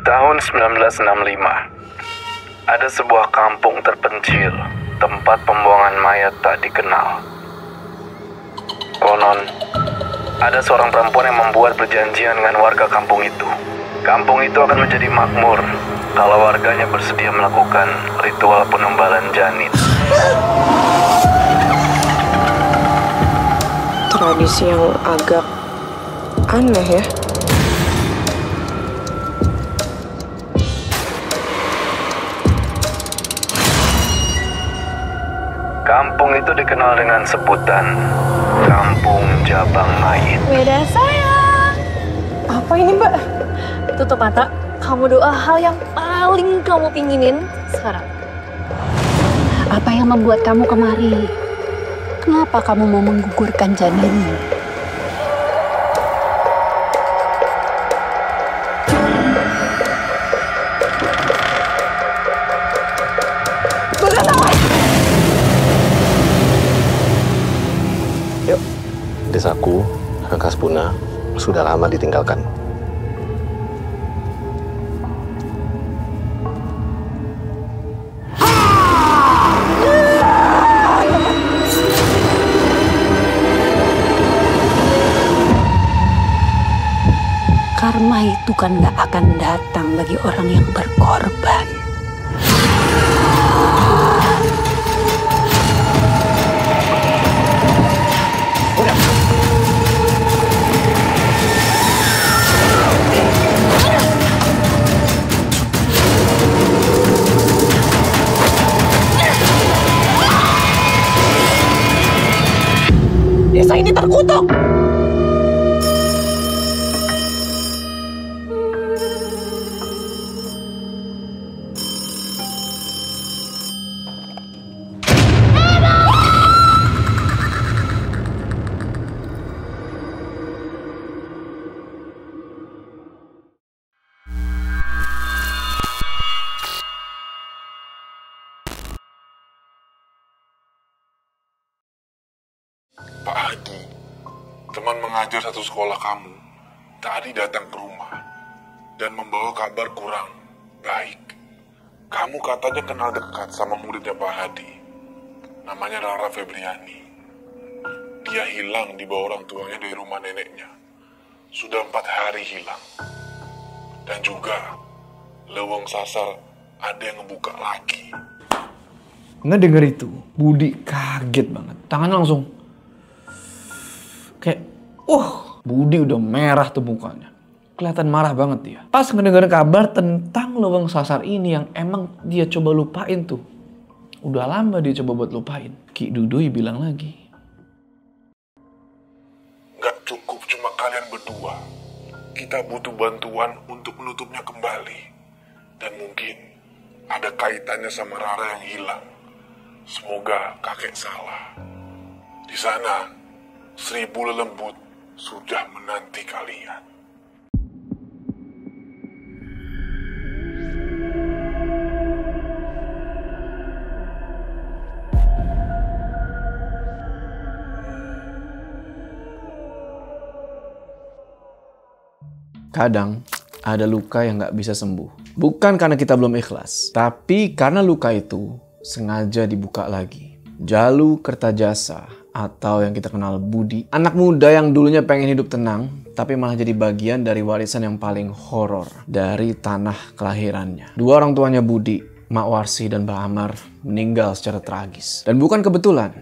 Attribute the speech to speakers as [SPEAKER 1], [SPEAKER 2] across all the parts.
[SPEAKER 1] Tahun 1965, ada sebuah kampung terpencil, tempat pembuangan mayat tak dikenal. Konon, ada seorang perempuan yang membuat perjanjian dengan warga kampung itu. Kampung itu akan menjadi makmur kalau warganya bersedia melakukan ritual penembalan janin.
[SPEAKER 2] Tradisi yang agak aneh ya.
[SPEAKER 1] Kampung itu dikenal dengan sebutan Kampung Jabang Mayit.
[SPEAKER 3] Beda sayang.
[SPEAKER 2] Apa ini, Mbak?
[SPEAKER 3] Tutup mata. Kamu doa hal yang paling kamu pinginin sekarang.
[SPEAKER 4] Apa yang membuat kamu kemari? Kenapa kamu mau menggugurkan janinmu?
[SPEAKER 5] Yuk, desaku, Rangkas Puna, sudah lama ditinggalkan.
[SPEAKER 4] Karma itu kan gak akan datang bagi orang yang berkorban.
[SPEAKER 2] Desa ini terkutuk.
[SPEAKER 6] Pak Hadi, teman mengajar satu sekolah kamu, tadi datang ke rumah dan membawa kabar kurang baik. Kamu katanya kenal dekat sama muridnya Pak Hadi, namanya Rara Febriani. Dia hilang di bawah orang tuanya dari rumah neneknya. Sudah 4 hari hilang. Dan juga, Leweng Sasar ada yang ngebuka lagi.
[SPEAKER 7] Ngedenger itu, Budi kaget banget. Tangannya langsung kayak, Budi udah merah tuh mukanya. Kelihatan marah banget dia. Pas ngedenger kabar tentang Leweng Sasar ini yang emang dia coba lupain tuh. Udah lama dia coba buat lupain. Ki Dudui bilang lagi.
[SPEAKER 6] Gak cukup cuma kalian berdua. Kita butuh bantuan untuk menutupnya kembali. Dan mungkin ada kaitannya sama Rara yang hilang. Semoga kakek salah. Di sana, 1000 lelembut sudah menanti kalian.
[SPEAKER 7] Kadang ada luka yang gak bisa sembuh. Bukan karena kita belum ikhlas, tapi karena luka itu sengaja dibuka lagi. Jalu Kertajasa atau yang kita kenal Budi, anak muda yang dulunya pengen hidup tenang, tapi malah jadi bagian dari warisan yang paling horor dari tanah kelahirannya. Dua orang tuanya Budi, Mak Warsi dan Mbah Amar, meninggal secara tragis. Dan bukan kebetulan.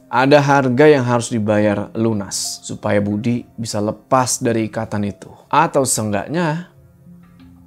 [SPEAKER 7] Ada harga yang harus dibayar lunas supaya Budi bisa lepas dari ikatan itu. Atau seenggaknya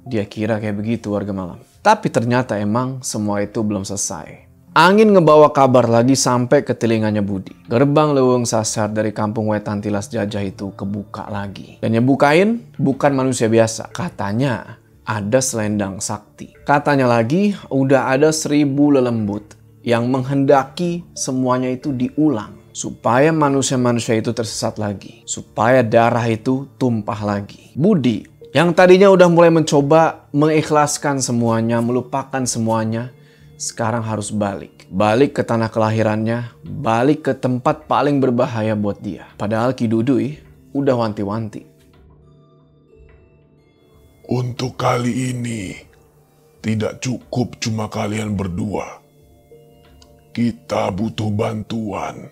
[SPEAKER 7] dia kira kayak begitu warga malam. Tapi ternyata emang semua itu belum selesai. Angin ngebawa kabar lagi sampai ke telinganya Budi. Gerbang Leweng Sasar dari kampung Wetan Tilas Jajah itu kebuka lagi. Dan yang bukain bukan manusia biasa. Katanya ada selendang sakti. Katanya lagi udah ada 1000 lelembut yang menghendaki semuanya itu diulang. Supaya manusia-manusia itu tersesat lagi. Supaya darah itu tumpah lagi. Budi yang tadinya udah mulai mencoba mengikhlaskan semuanya, melupakan semuanya, sekarang harus balik. Balik ke tanah kelahirannya, balik ke tempat paling berbahaya buat dia. Padahal Ki Dudui udah wanti-wanti.
[SPEAKER 6] Untuk kali ini, tidak cukup cuma kalian berdua. Kita butuh bantuan.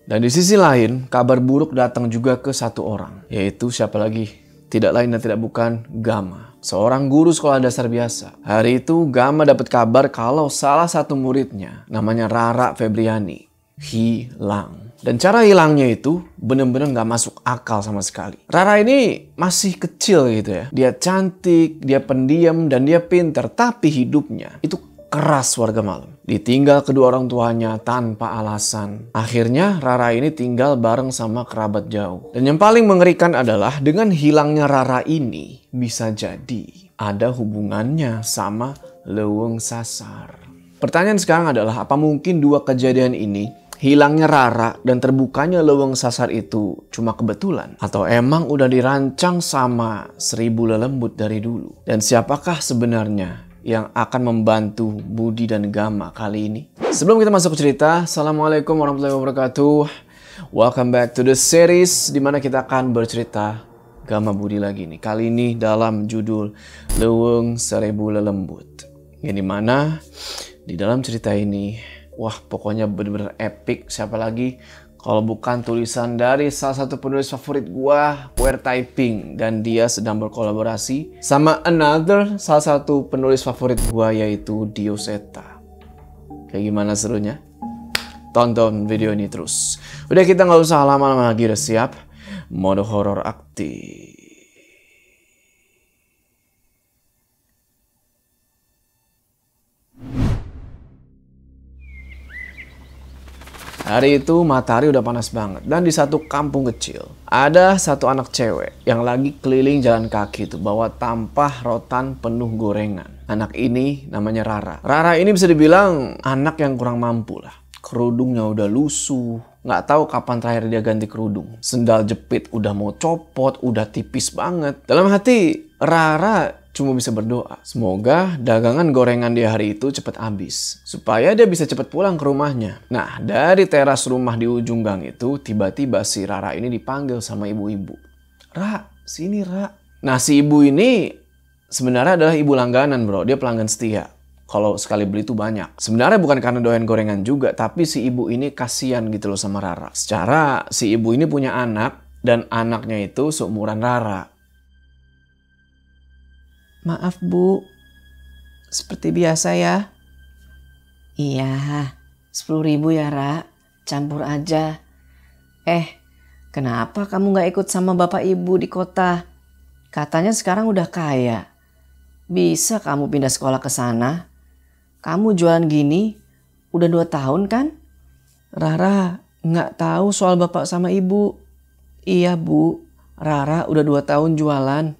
[SPEAKER 7] Dan di sisi lain, kabar buruk datang juga ke satu orang. Yaitu siapa lagi? Tidak lain dan tidak bukan Gama. Seorang guru sekolah dasar biasa. Hari itu Gama dapat kabar kalau salah satu muridnya, namanya Rara Febriani, hilang. Dan cara hilangnya itu bener-bener gak masuk akal sama sekali. Rara ini masih kecil gitu ya. Dia cantik, dia pendiam, dan dia pintar. Tapi hidupnya itu keras warga malam. Ditinggal kedua orang tuanya tanpa alasan. Akhirnya Rara ini tinggal bareng sama kerabat jauh. Dan yang paling mengerikan adalah dengan hilangnya Rara ini bisa jadi ada hubungannya sama Leuweung Sasar. Pertanyaan sekarang adalah apa mungkin dua kejadian ini, hilangnya Rara dan terbukanya Leuweung Sasar itu cuma kebetulan? Atau emang udah dirancang sama 1000 lelembut dari dulu? Dan siapakah sebenarnya yang akan membantu Budi dan Gama kali ini? Sebelum kita masuk ke cerita, Assalamualaikum warahmatullahi wabarakatuh. Welcome back to the series dimana kita akan bercerita Gama Budi lagi nih. Kali ini dalam judul Leuweung 1000 Lelembut. Yang dimana di dalam cerita ini, wah pokoknya bener-bener epic. Siapa lagi kalau bukan tulisan dari salah satu penulis favorit gua, Queer Typing. Dan dia sedang berkolaborasi sama salah satu penulis favorit gua, yaitu Dioseta. Kayak gimana serunya? Tonton video ini terus. Udah, kita nggak usah lama-lama lagi, udah siap? Mode horor aktif. Hari itu matahari udah panas banget, dan di satu kampung kecil ada satu anak cewek yang lagi keliling jalan kaki itu bawa tampah rotan penuh gorengan. Anak ini namanya Rara. Rara ini bisa dibilang anak yang kurang mampu lah. Kerudungnya udah lusuh, nggak tahu kapan terakhir dia ganti kerudung. Sendal jepit udah mau copot, udah tipis banget. Dalam hati Rara cuma bisa berdoa, semoga dagangan gorengan di hari itu cepat habis, supaya dia bisa cepat pulang ke rumahnya. Nah, dari teras rumah di ujung gang itu, tiba-tiba si Rara ini dipanggil sama ibu-ibu. Ra, sini Ra. Nah, si ibu ini sebenarnya adalah ibu langganan bro, dia pelanggan setia. Kalau sekali beli itu banyak. Sebenarnya bukan karena doyan gorengan juga, tapi si ibu ini kasihan gitu loh sama Rara. Secara si ibu ini punya anak, dan anaknya itu seumuran Rara.
[SPEAKER 2] Maaf Bu, seperti biasa ya.
[SPEAKER 8] Iya, 10.000 ya Ra, campur aja. Kenapa kamu gak ikut sama bapak ibu di kota? Katanya sekarang udah kaya. Bisa kamu pindah sekolah ke sana? Kamu jualan gini udah 2 tahun kan?
[SPEAKER 2] Rara nggak tahu soal bapak sama ibu. Iya Bu, Rara udah 2 tahun jualan.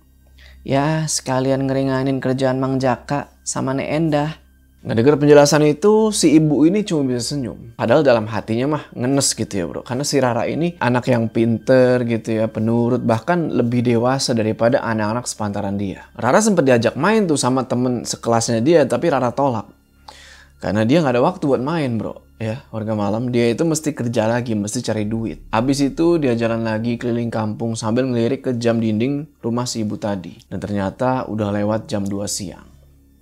[SPEAKER 2] Ya sekalian ngeringanin kerjaan Mang Jaka sama Nek Endah.
[SPEAKER 7] Ngedenger penjelasan itu, si ibu ini cuma bisa senyum. Padahal dalam hatinya mah ngenes gitu ya bro. Karena si Rara ini anak yang pinter gitu ya, penurut, bahkan lebih dewasa daripada anak-anak sepantaran dia. Rara sempat diajak main tuh sama temen sekelasnya dia, tapi Rara tolak. Karena dia nggak ada waktu buat main bro. Ya, warga malam, dia itu mesti kerja lagi, mesti cari duit. Habis itu dia jalan lagi keliling kampung sambil ngelirik ke jam dinding rumah si ibu tadi. Dan ternyata udah lewat jam 2 siang.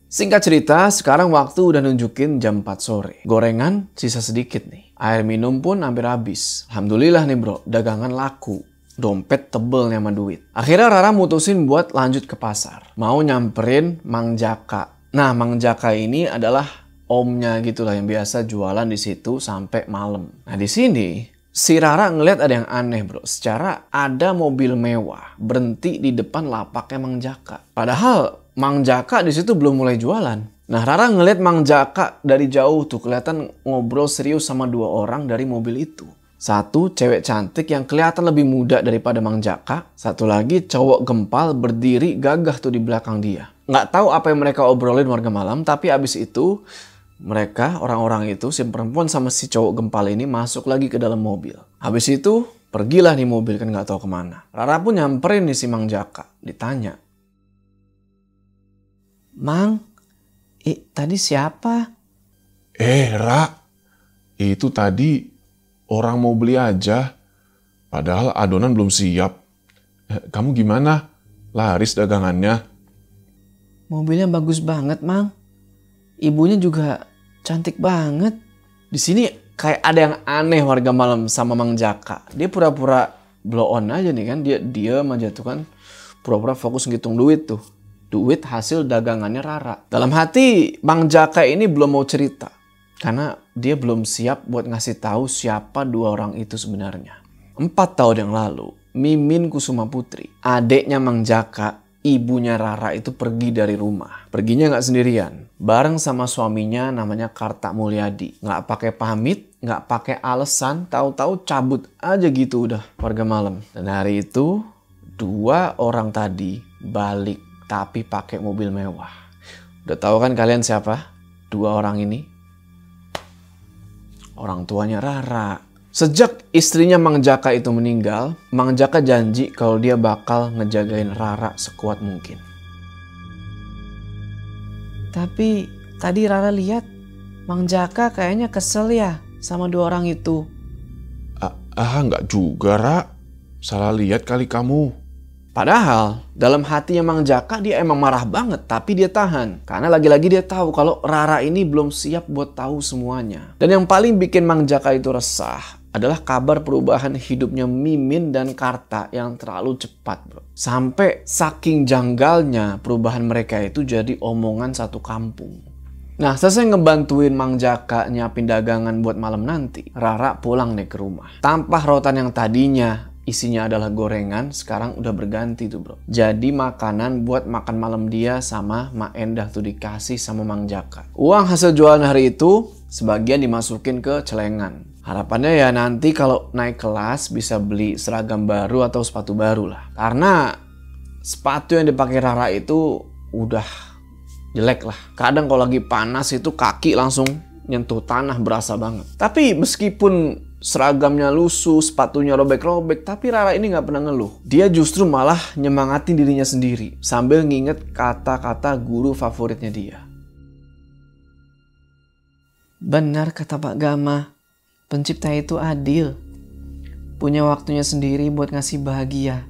[SPEAKER 7] Singkat cerita, sekarang waktu udah nunjukin jam 4 sore. Gorengan sisa sedikit nih. Air minum pun hampir habis. Alhamdulillah nih bro, dagangan laku. Dompet tebel nih sama duit. Akhirnya Rara mutusin buat lanjut ke pasar. Mau nyamperin Mang Jaka. Nah, Mang Jaka ini adalah omnya gitulah yang biasa jualan di situ sampai malam. Nah di sini si Rara ngeliat ada yang aneh bro. Secara ada mobil mewah berhenti di depan lapaknya Mang Jaka. Padahal Mang Jaka di situ belum mulai jualan. Nah Rara ngeliat Mang Jaka dari jauh tuh kelihatan ngobrol serius sama 2 orang dari mobil itu. Satu cewek cantik yang kelihatan lebih muda daripada Mang Jaka. Satu lagi cowok gempal berdiri gagah tuh di belakang dia. Nggak tahu apa yang mereka obrolin warga malam, tapi abis itu mereka, orang-orang itu, si perempuan sama si cowok gempal ini masuk lagi ke dalam mobil. Habis itu, pergilah nih mobil kan nggak tahu kemana. Rara pun nyamperin nih si Mang Jaka. Ditanya.
[SPEAKER 2] Mang, tadi siapa?
[SPEAKER 6] Ra, itu tadi orang mau beli aja. Padahal adonan belum siap. Kamu gimana? Laris dagangannya?
[SPEAKER 2] Mobilnya bagus banget, Mang. Ibunya juga cantik banget.
[SPEAKER 7] Di sini kayak ada yang aneh warga malam sama Mang Jaka. Dia pura-pura blow on aja nih kan. Dia diam aja tuh kan. Pura-pura fokus ngitung duit tuh. Duit hasil dagangannya Rara. Dalam hati Mang Jaka ini belum mau cerita. Karena dia belum siap buat ngasih tahu siapa dua orang itu sebenarnya. 4 tahun yang lalu, Mimin Kusuma Putri, adeknya Mang Jaka, ibunya Rara itu pergi dari rumah. Perginya nggak sendirian, bareng sama suaminya namanya Karta Mulyadi. Nggak pakai pamit, nggak pakai alasan, tahu-tahu cabut aja gitu udah warga malam. Dan hari itu 2 orang tadi balik tapi pakai mobil mewah. Udah tahu kan kalian siapa 2 orang ini? Orang tuanya Rara. Sejak istrinya Mang Jaka itu meninggal, Mang Jaka janji kalau dia bakal ngejagain Rara sekuat mungkin.
[SPEAKER 2] Tapi tadi Rara lihat Mang Jaka kayaknya kesel ya sama 2 orang itu.
[SPEAKER 6] Enggak juga, Ra. Salah lihat kali kamu.
[SPEAKER 7] Padahal dalam hatinya Mang Jaka dia emang marah banget, tapi dia tahan. Karena lagi-lagi dia tahu kalau Rara ini belum siap buat tahu semuanya. Dan yang paling bikin Mang Jaka itu resah adalah kabar perubahan hidupnya Mimin dan Karta yang terlalu cepat, bro. Sampai saking janggalnya perubahan mereka itu jadi omongan satu kampung. Nah, selesai ngebantuin Mang Jaka nyiapin dagangan buat malam nanti, Rara pulang nih ke rumah. Tampah rotan yang tadinya isinya adalah gorengan, sekarang udah berganti tuh, bro. Jadi makanan buat makan malam dia sama Mak Endah tuh dikasih sama Mang Jaka. Uang hasil jualan hari itu sebagian dimasukin ke celengan. Harapannya ya nanti kalau naik kelas bisa beli seragam baru atau sepatu baru lah. Karena sepatu yang dipakai Rara itu udah jelek lah. Kadang kalau lagi panas itu kaki langsung nyentuh tanah, berasa banget. Tapi meskipun seragamnya lusuh, sepatunya robek-robek, tapi Rara ini nggak pernah ngeluh. Dia justru malah nyemangatin dirinya sendiri sambil nginget kata-kata guru favoritnya dia.
[SPEAKER 2] Benar kata Pak Gama, pencipta itu adil. Punya waktunya sendiri buat ngasih bahagia.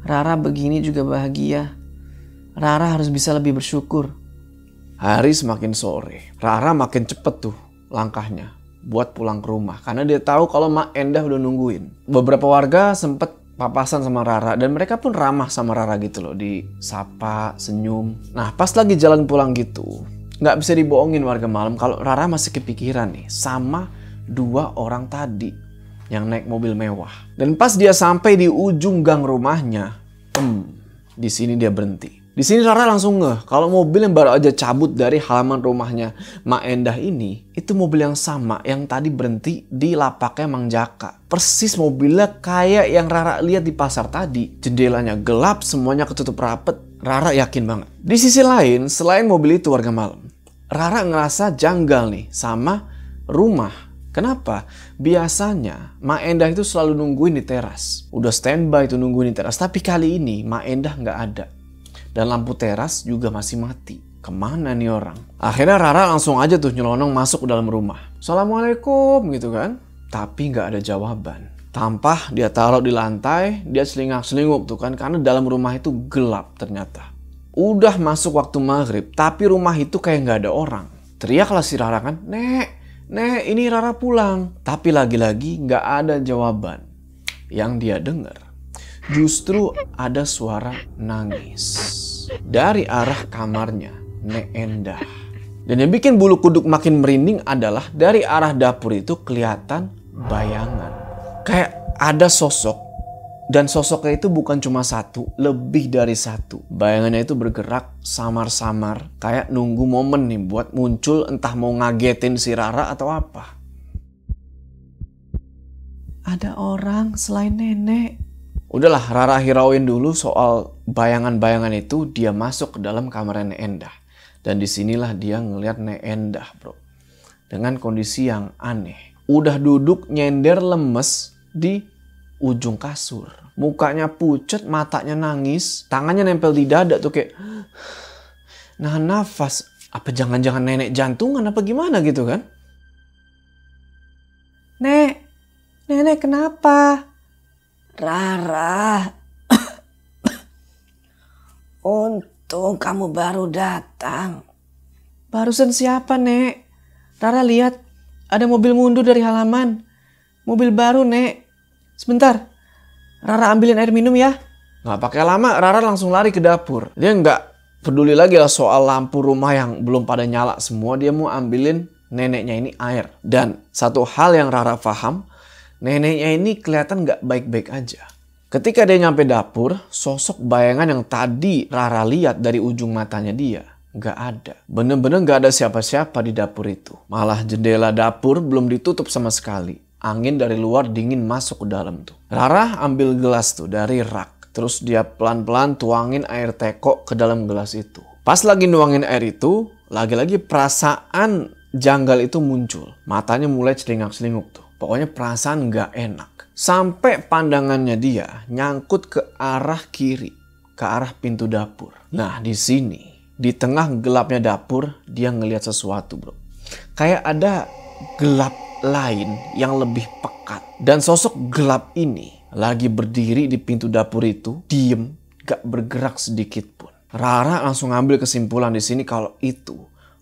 [SPEAKER 2] Rara begini juga bahagia. Rara harus bisa lebih bersyukur.
[SPEAKER 7] Hari semakin sore, Rara makin cepet tuh langkahnya buat pulang ke rumah. Karena dia tahu kalau Mak Endah udah nungguin. Beberapa warga sempet papasan sama Rara dan mereka pun ramah sama Rara gitu loh. Disapa, senyum. Nah pas lagi jalan pulang gitu, nggak bisa dibohongin warga malam kalau Rara masih kepikiran nih sama 2 orang tadi yang naik mobil mewah. Dan pas dia sampai di ujung gang rumahnya, di sini dia berhenti. Di sini Rara langsung ngeh kalau mobil yang baru aja cabut dari halaman rumahnya Mak Endah ini, itu mobil yang sama yang tadi berhenti di lapaknya Mang Jaka. Persis mobilnya kayak yang Rara lihat di pasar tadi. Jendelanya gelap, semuanya ketutup rapet. Rara yakin banget. Di sisi lain, selain mobil itu warga malam, Rara ngerasa janggal nih sama rumah. Kenapa? Biasanya Mak Endah itu selalu nungguin di teras. Udah standby tuh nungguin di teras. Tapi kali ini Mak Endah nggak ada. Dan lampu teras juga masih mati. Kemana nih orang? Akhirnya Rara langsung aja tuh nyelonong masuk ke dalam rumah. Assalamualaikum gitu kan. Tapi nggak ada jawaban. Tampah dia taruh di lantai, dia selingak-selinguk tuh kan. Karena dalam rumah itu gelap ternyata. Udah masuk waktu maghrib, tapi rumah itu kayak nggak ada orang. Teriaklah si Rara kan, Nek, ini Rara pulang. Tapi lagi-lagi nggak ada jawaban. Yang dia dengar justru ada suara nangis dari arah kamarnya Nek Endah. Dan yang bikin bulu kuduk makin merinding adalah dari arah dapur itu kelihatan bayangan. Kayak ada sosok. Dan sosoknya itu bukan cuma satu, lebih dari satu. Bayangannya itu bergerak samar-samar. Kayak nunggu momen nih buat muncul, entah mau ngagetin si Rara atau apa.
[SPEAKER 2] Ada orang selain nenek.
[SPEAKER 7] Udahlah, Rara hirauin dulu soal bayangan-bayangan itu. Dia masuk ke dalam kamar Nek Endah. Dan disinilah dia ngeliat Nek Endah, bro. Dengan kondisi yang aneh. Udah duduk nyender lemes di ujung kasur. Mukanya pucet, matanya nangis. Tangannya nempel di dada tuh kayak nahan nafas. Apa jangan-jangan nenek jantungan apa gimana gitu kan?
[SPEAKER 2] Nenek kenapa?
[SPEAKER 8] Rara, Untung kamu baru datang.
[SPEAKER 2] Barusan siapa, Nek? Rara lihat ada mobil mundur dari halaman. Mobil baru, Nek. Sebentar. Rara ambilin air minum ya.
[SPEAKER 7] Nggak pakai lama, Rara langsung lari ke dapur. Dia nggak peduli lagi lah soal lampu rumah yang belum pada nyala semua. Dia mau ambilin neneknya ini air. Dan satu hal yang Rara paham, neneknya ini kelihatan nggak baik-baik aja. Ketika dia nyampe dapur, sosok bayangan yang tadi Rara lihat dari ujung matanya dia nggak ada. Bener-bener nggak ada siapa-siapa di dapur itu. Malah jendela dapur belum ditutup sama sekali. Angin dari luar dingin masuk ke dalam tuh. Rara ambil gelas tuh dari rak. Terus dia pelan-pelan tuangin air teko ke dalam gelas itu. Pas lagi nuangin air itu, lagi-lagi perasaan janggal itu muncul. Matanya mulai celingak-celinguk tuh. Pokoknya perasaan nggak enak. Sampai pandangannya dia nyangkut ke arah kiri. Ke arah pintu dapur. Nah di sini, di tengah gelapnya dapur, dia ngelihat sesuatu bro. Kayak ada gelap lain yang lebih pekat. Dan sosok gelap ini lagi berdiri di pintu dapur itu, diem, gak bergerak sedikit pun. Rara langsung ngambil kesimpulan di sini kalau itu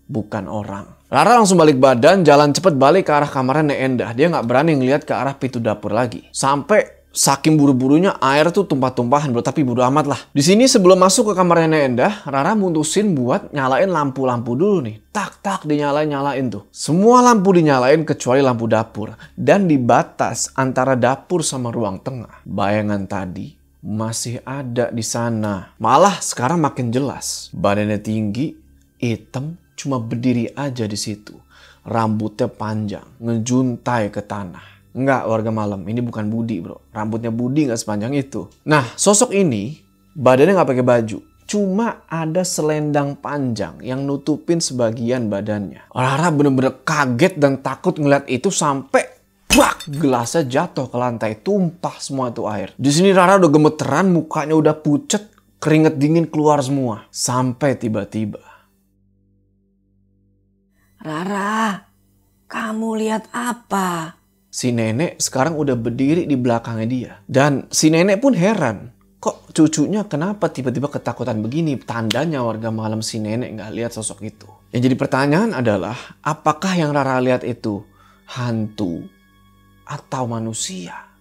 [SPEAKER 7] bukan orang. Rara langsung balik badan, jalan cepet balik ke arah kamarnya Nek Endah. Dia gak berani ngeliat ke arah pintu dapur lagi. Sampai saking buru-burunya air tuh tumpah-tumpahan bro, tapi bodo amat lah. Di sini sebelum masuk ke kamarnya Nek Endah, Rara mutusin buat nyalain lampu-lampu dulu nih. Tak dinyalain tuh. Semua lampu dinyalain kecuali lampu dapur. Dan di batas antara dapur sama ruang tengah, bayangan tadi masih ada di sana. Malah sekarang makin jelas. Badannya tinggi, hitam, cuma berdiri aja di situ. Rambutnya panjang, ngejuntai ke tanah. Enggak warga malam, ini bukan Budi bro. Rambutnya Budi nggak sepanjang itu. Nah sosok ini badannya nggak pakai baju. Cuma ada selendang panjang yang nutupin sebagian badannya. Rara bener-bener kaget dan takut ngeliat itu sampai brak, gelasnya jatuh ke lantai. Tumpah semua itu air. Di sini Rara udah gemeteran, mukanya udah pucet. Keringet dingin keluar semua. Sampai tiba-tiba.
[SPEAKER 8] Rara, kamu lihat apa?
[SPEAKER 7] Si nenek sekarang udah berdiri di belakangnya dia. Dan si nenek pun heran. Kok cucunya kenapa tiba-tiba ketakutan begini? Tandanya warga malam si nenek nggak lihat sosok itu. Yang jadi pertanyaan adalah, apakah yang Rara lihat itu hantu atau manusia?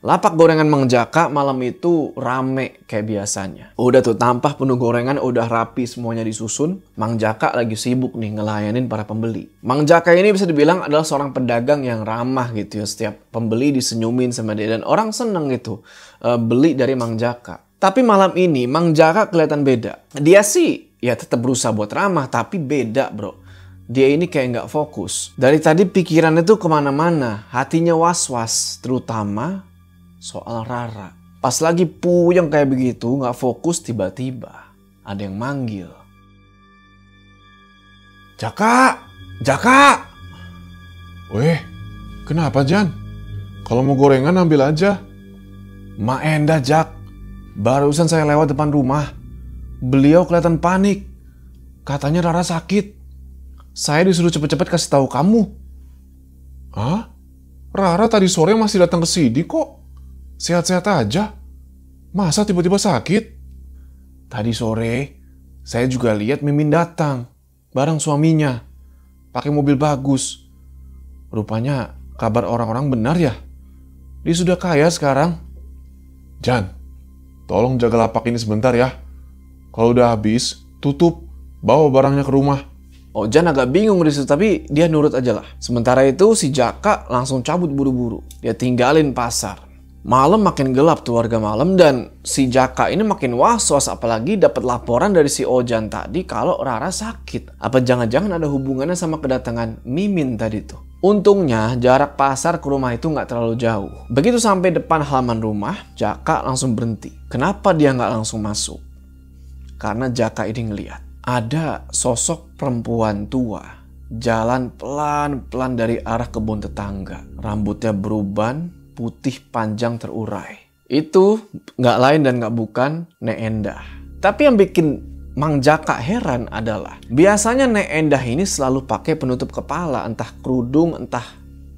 [SPEAKER 7] Lapak gorengan Mang Jaka malam itu rame kayak biasanya. Udah tuh tampah penuh gorengan, udah rapi semuanya disusun. Mang Jaka lagi sibuk nih ngelayanin para pembeli. Mang Jaka ini bisa dibilang adalah seorang pedagang yang ramah gitu ya. Setiap pembeli disenyumin sama dia dan orang seneng gitu beli dari Mang Jaka. Tapi malam ini Mang Jaka kelihatan beda. Dia sih ya tetap berusaha buat ramah tapi beda bro. Dia ini kayak nggak fokus. Dari tadi pikirannya tuh kemana-mana. Hatinya was-was terutama soal Rara. Pas lagi puyeng kayak begitu, nggak fokus, tiba-tiba ada yang manggil.
[SPEAKER 6] Jaka! Jaka! Weh, kenapa Jan? Kalau mau gorengan ambil aja.
[SPEAKER 7] Ma Endah Jak, barusan saya lewat depan rumah. Beliau kelihatan panik. Katanya Rara sakit. Saya disuruh cepet-cepet kasih tahu kamu.
[SPEAKER 6] Hah? Rara tadi sore masih datang ke sini kok. Sehat-sehat aja. Masa tiba-tiba sakit?
[SPEAKER 7] Tadi sore, saya juga lihat Mimin datang. Bareng suaminya. Pakai mobil bagus. Rupanya kabar orang-orang benar ya. Dia sudah kaya sekarang.
[SPEAKER 6] Jan, tolong jaga lapak ini sebentar ya. Kalau udah habis, tutup. Bawa barangnya ke rumah.
[SPEAKER 7] Oh, Jan agak bingung di situ, tapi dia nurut aja lah. Sementara itu si Jaka langsung cabut buru-buru. Dia tinggalin pasar. Malam makin gelap tuh warga malam dan si Jaka ini makin was-was apalagi dapat laporan dari si Ojan tadi kalau Rara sakit. Apa jangan-jangan ada hubungannya sama kedatangan Mimin tadi tuh. Untungnya jarak pasar ke rumah itu nggak terlalu jauh. Begitu sampai depan halaman rumah, Jaka langsung berhenti. Kenapa dia nggak langsung masuk? Karena Jaka ini ngeliat ada sosok perempuan tua jalan pelan-pelan dari arah kebun tetangga. Rambutnya beruban, putih panjang terurai. Itu nggak lain dan nggak bukan Nek Endah. Tapi yang bikin Mang Jaka heran adalah biasanya Nek Endah ini selalu pakai penutup kepala, entah kerudung, entah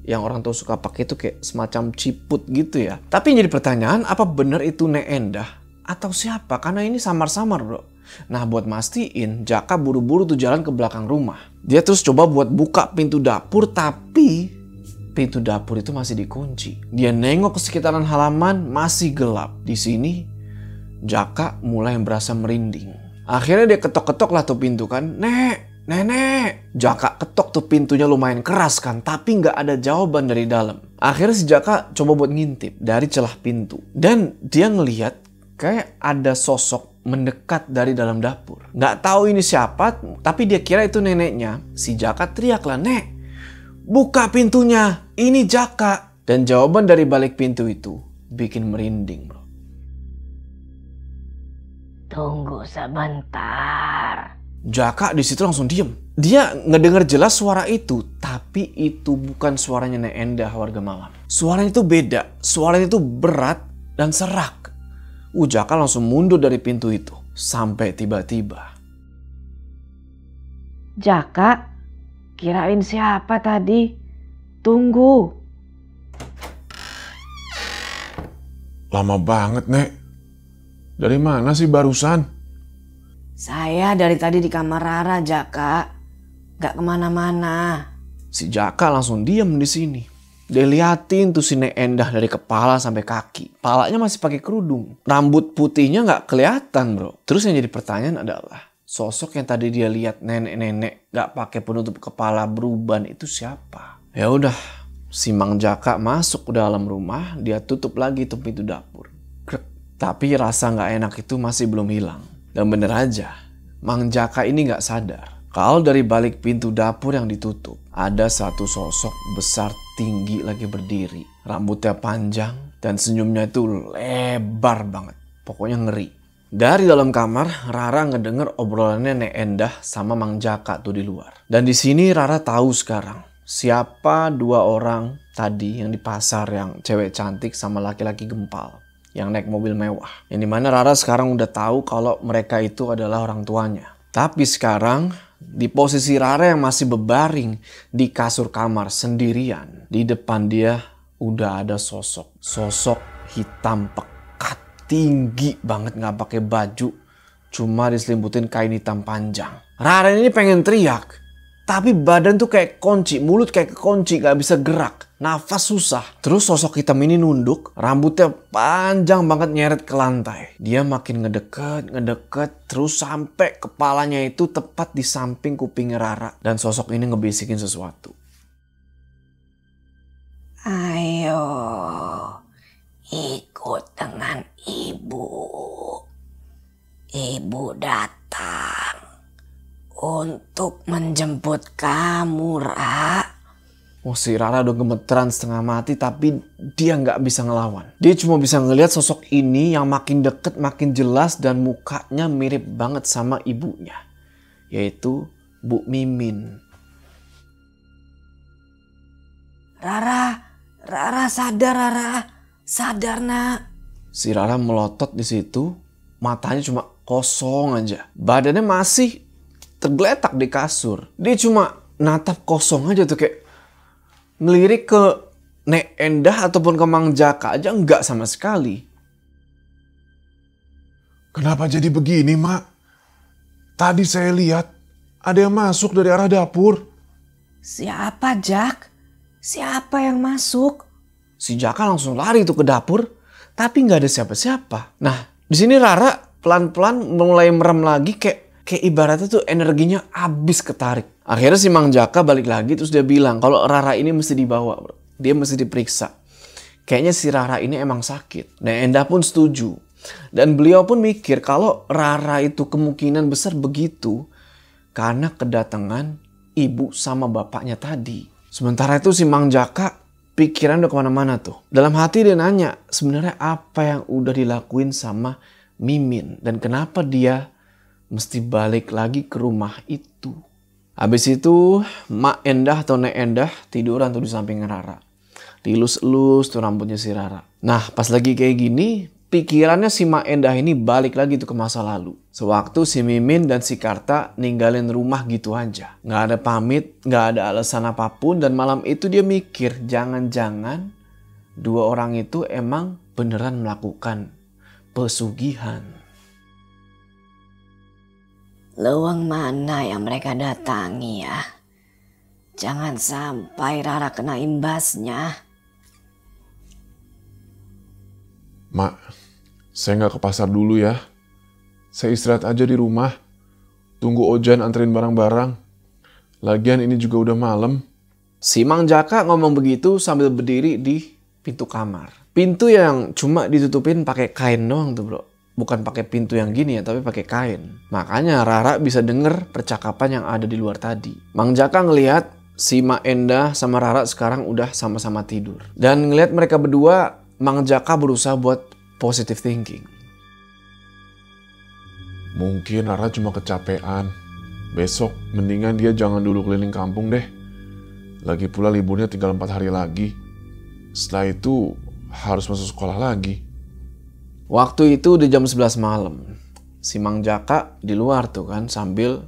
[SPEAKER 7] Yang orang tua suka pakai itu kayak semacam ciput gitu ya. Tapi yang jadi pertanyaan, apa benar itu Nek Endah? Atau siapa? Karena ini samar-samar bro. Nah buat mastiin, Jaka buru-buru tuh jalan ke belakang rumah. Dia terus coba buat buka pintu dapur, tapi pintu dapur itu masih dikunci. Dia nengok ke sekitaran halaman, masih gelap. Di sini, Jaka mulai berasa merinding. Akhirnya dia ketok-ketok lah tuh pintu kan. Nenek. Jaka ketok tuh pintunya lumayan keras kan, tapi nggak ada jawaban dari dalam. Akhirnya si Jaka coba buat ngintip dari celah pintu. Dan dia ngelihat kayak ada sosok mendekat dari dalam dapur. Nggak tahu ini siapa, tapi dia kira itu neneknya. Si Jaka teriak lah, "Nek, buka pintunya, ini Jaka." Dan jawaban dari balik pintu itu bikin merinding bro.
[SPEAKER 4] Tunggu sebentar.
[SPEAKER 7] Jaka di situ langsung diem. Dia ngedenger jelas suara itu, tapi itu bukan suaranya Nek Endah warga malam. Suaranya itu beda, suaranya itu berat dan serak. Jaka langsung mundur dari pintu itu. Sampai tiba-tiba.
[SPEAKER 8] Jaka, kirain siapa tadi? Tunggu.
[SPEAKER 6] Lama banget, Nek. Dari mana sih barusan?
[SPEAKER 8] Saya dari tadi di kamar Rara, Jaka. Gak kemana-mana.
[SPEAKER 7] Si Jaka langsung diem di sini. Dia liatin tuh si Nek Endah dari kepala sampai kaki. Palanya masih pakai kerudung. Rambut putihnya nggak kelihatan bro. Terus yang jadi pertanyaan adalah, sosok yang tadi dia lihat nenek-nenek nggak pakai penutup kepala beruban itu siapa? Ya udah, si Mang Jaka masuk ke dalam rumah. Dia tutup lagi tuh pintu dapur. Krek. Tapi rasa nggak enak itu masih belum hilang. Dan bener aja, Mang Jaka ini nggak sadar kalau dari balik pintu dapur yang ditutup, ada satu sosok besar tinggi lagi berdiri. Rambutnya panjang dan senyumnya itu lebar banget. Pokoknya ngeri. Dari dalam kamar, Rara ngedenger obrolannya Nek Endah sama Mang Jaka tuh di luar. Dan di sini Rara tahu sekarang siapa dua orang tadi yang di pasar, yang cewek cantik sama laki-laki gempal yang naik mobil mewah. Yang dimana Rara sekarang udah tahu kalau mereka itu adalah orang tuanya. Tapi sekarang di posisi Rara yang masih berbaring di kasur kamar sendirian, di depan dia udah ada sosok hitam pekat, tinggi banget, nggak pakai baju, cuma diselimutin kain hitam panjang. Rara ini pengen teriak, tapi badan tuh kayak kunci, mulut kayak kekunci, gak bisa gerak, nafas susah. Terus sosok hitam ini nunduk, rambutnya panjang banget nyeret ke lantai. Dia makin ngedeket, terus sampai kepalanya itu tepat di samping kuping Rara. Dan sosok ini ngebisikin sesuatu.
[SPEAKER 4] Ayo, ikut dengan ibu. Ibu datang untuk menjemput kamu, Ra.
[SPEAKER 7] Si Rara udah gemeteran setengah mati, tapi dia nggak bisa ngelawan. Dia cuma bisa ngelihat sosok ini yang makin deket, makin jelas, dan mukanya mirip banget sama ibunya, yaitu Bu Mimin.
[SPEAKER 8] Rara sadar nak.
[SPEAKER 7] Si Rara melotot di situ, matanya cuma kosong aja. Badannya masih tergeletak di kasur. Dia cuma natap kosong aja tuh, kayak ngelirik ke Nek Endah ataupun ke Mang Jaka aja enggak sama sekali.
[SPEAKER 6] Kenapa jadi begini, Mak? Tadi saya lihat ada yang masuk dari arah dapur.
[SPEAKER 8] Siapa, Jak? Siapa yang masuk?
[SPEAKER 7] Si Jaka langsung lari tuh ke dapur, tapi nggak ada siapa-siapa. Nah, di sini Rara pelan-pelan mulai merem lagi, kayak ibaratnya tuh energinya habis ketarik. Akhirnya si Mang Jaka balik lagi, terus dia bilang kalau Rara ini mesti dibawa, bro. Dia mesti diperiksa. Kayaknya si Rara ini emang sakit. Nek Endah pun setuju. Dan beliau pun mikir kalau Rara itu kemungkinan besar begitu karena kedatangan ibu sama bapaknya tadi. Sementara itu si Mang Jaka pikiran udah kemana-mana tuh. Dalam hati dia nanya, sebenarnya apa yang udah dilakuin sama Mimin dan kenapa dia mesti balik lagi ke rumah itu. Habis itu Mak Endah atau Nek Endah tiduran tuh di samping Rara. Dielus-elus tuh rambutnya si Rara. Nah pas lagi kayak gini, pikirannya si Mak Endah ini balik lagi tuh ke masa lalu. Sewaktu si Mimin dan si Karta ninggalin rumah gitu aja. Nggak ada pamit, nggak ada alasan apapun. Dan malam itu dia mikir, jangan-jangan dua orang itu emang beneran melakukan pesugihan.
[SPEAKER 8] Leweng mana yang mereka datangi ya? Jangan sampai Rara kena imbasnya.
[SPEAKER 6] Mak, saya nggak ke pasar dulu ya. Saya istirahat aja di rumah. Tunggu Ojan anterin barang-barang. Lagian ini juga udah malam.
[SPEAKER 7] Si Mang Jaka ngomong begitu sambil berdiri di pintu kamar. Pintu yang cuma ditutupin pakai kain doang tuh bro. Bukan pakai pintu yang gini ya, tapi pakai kain. Makanya Rara bisa denger percakapan yang ada di luar tadi. Mang Jaka ngelihat si Mak Endah sama Rara sekarang udah sama-sama tidur. Dan ngelihat mereka berdua, Mang Jaka berusaha buat positive thinking.
[SPEAKER 6] Mungkin Rara cuma kecapean. Besok mendingan dia jangan dulu keliling kampung deh. Lagi pula liburnya tinggal 4 hari lagi. Setelah itu harus masuk sekolah lagi.
[SPEAKER 7] Waktu itu udah jam 11 malam. Si Mang Jaka di luar tuh kan sambil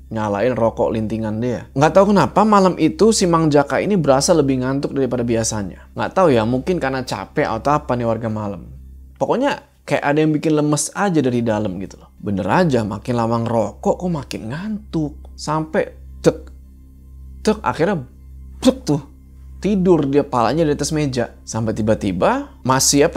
[SPEAKER 7] nyalain rokok lintingan dia. Nggak tahu kenapa malam itu si Mang Jaka ini berasa lebih ngantuk daripada biasanya. Nggak tahu ya, mungkin karena capek atau apa nih warga malam. Pokoknya kayak ada yang bikin lemes aja dari dalam gitu loh. Bener aja, makin lama ngerokok kok makin ngantuk. Sampai tek akhirnya tuh tidur dia, palanya di atas meja. Sampai tiba-tiba masih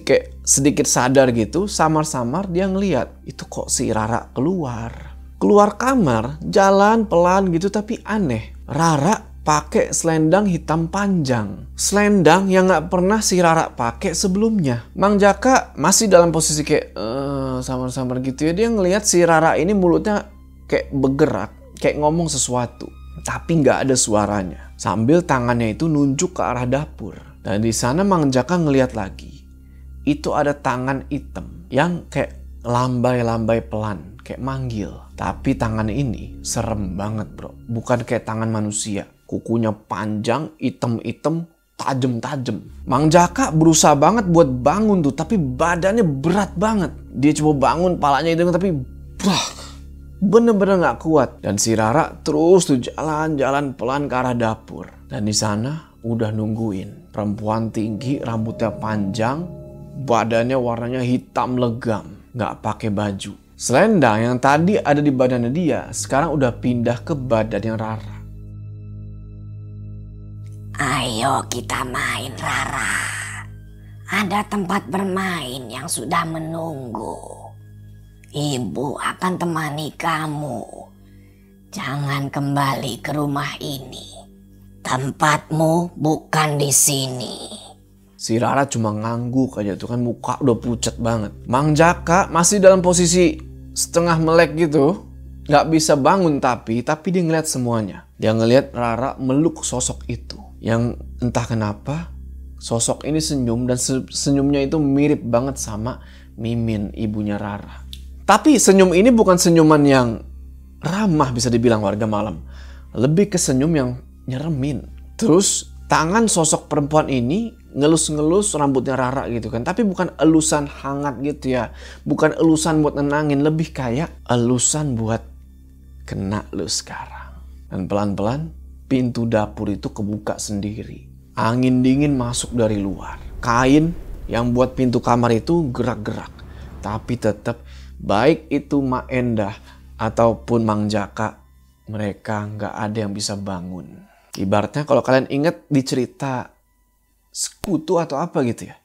[SPEAKER 7] kayak sedikit sadar gitu, samar-samar dia ngeliat itu kok si Rara keluar kamar, jalan pelan gitu, tapi aneh. Rara pakai selendang hitam panjang, selendang yang nggak pernah si Rara pakai sebelumnya. Mang Jaka masih dalam posisi kayak samar-samar gitu ya. Dia ngelihat si Rara ini mulutnya kayak bergerak, kayak ngomong sesuatu, tapi nggak ada suaranya. Sambil tangannya itu nunjuk ke arah dapur. Dan di sana Mang Jaka ngelihat lagi, itu ada tangan hitam yang kayak lambai-lambai pelan, kayak manggil. Tapi tangan ini serem banget bro, bukan kayak tangan manusia. Kukunya panjang, hitam-hitam, tajem-tajem. Mang Jaka berusaha banget buat bangun tuh, tapi badannya berat banget. Dia coba bangun, palanya itu tapi bener-bener gak kuat. Dan si Rara terus tuh jalan-jalan pelan ke arah dapur. Dan di sana udah nungguin perempuan tinggi, rambutnya panjang, badannya warnanya hitam legam, gak pakai baju. Selendang yang tadi ada di badannya dia sekarang udah pindah ke badannya Rara.
[SPEAKER 8] Ayo kita main Rara. Ada tempat bermain yang sudah menunggu. Ibu akan temani kamu. Jangan kembali ke rumah ini. Tempatmu bukan di sini.
[SPEAKER 7] Si Rara cuma ngangguk aja tuh kan, muka udah pucat banget. Mang Jaka masih dalam posisi setengah melek gitu. Gak bisa bangun tapi dia ngeliat semuanya. Dia ngeliat Rara meluk sosok itu. Yang entah kenapa sosok ini senyum, dan senyumnya itu mirip banget sama Mimin, ibunya Rara. Tapi senyum ini bukan senyuman yang ramah bisa dibilang warga malam. Lebih ke senyum yang nyeremin. Terus tangan sosok perempuan ini ngelus-ngelus rambutnya Rara gitu kan. Tapi bukan elusan hangat gitu ya. Bukan elusan buat nenangin. Lebih kayak elusan buat kena lu sekarang. Dan pelan-pelan pintu dapur itu kebuka sendiri. Angin dingin masuk dari luar. Kain yang buat pintu kamar itu gerak-gerak. Tapi tetap baik itu Mak Endah ataupun Mang Jaka, mereka nggak ada yang bisa bangun. Ibaratnya kalau kalian ingat di cerita Sekutu atau apa gitu ya,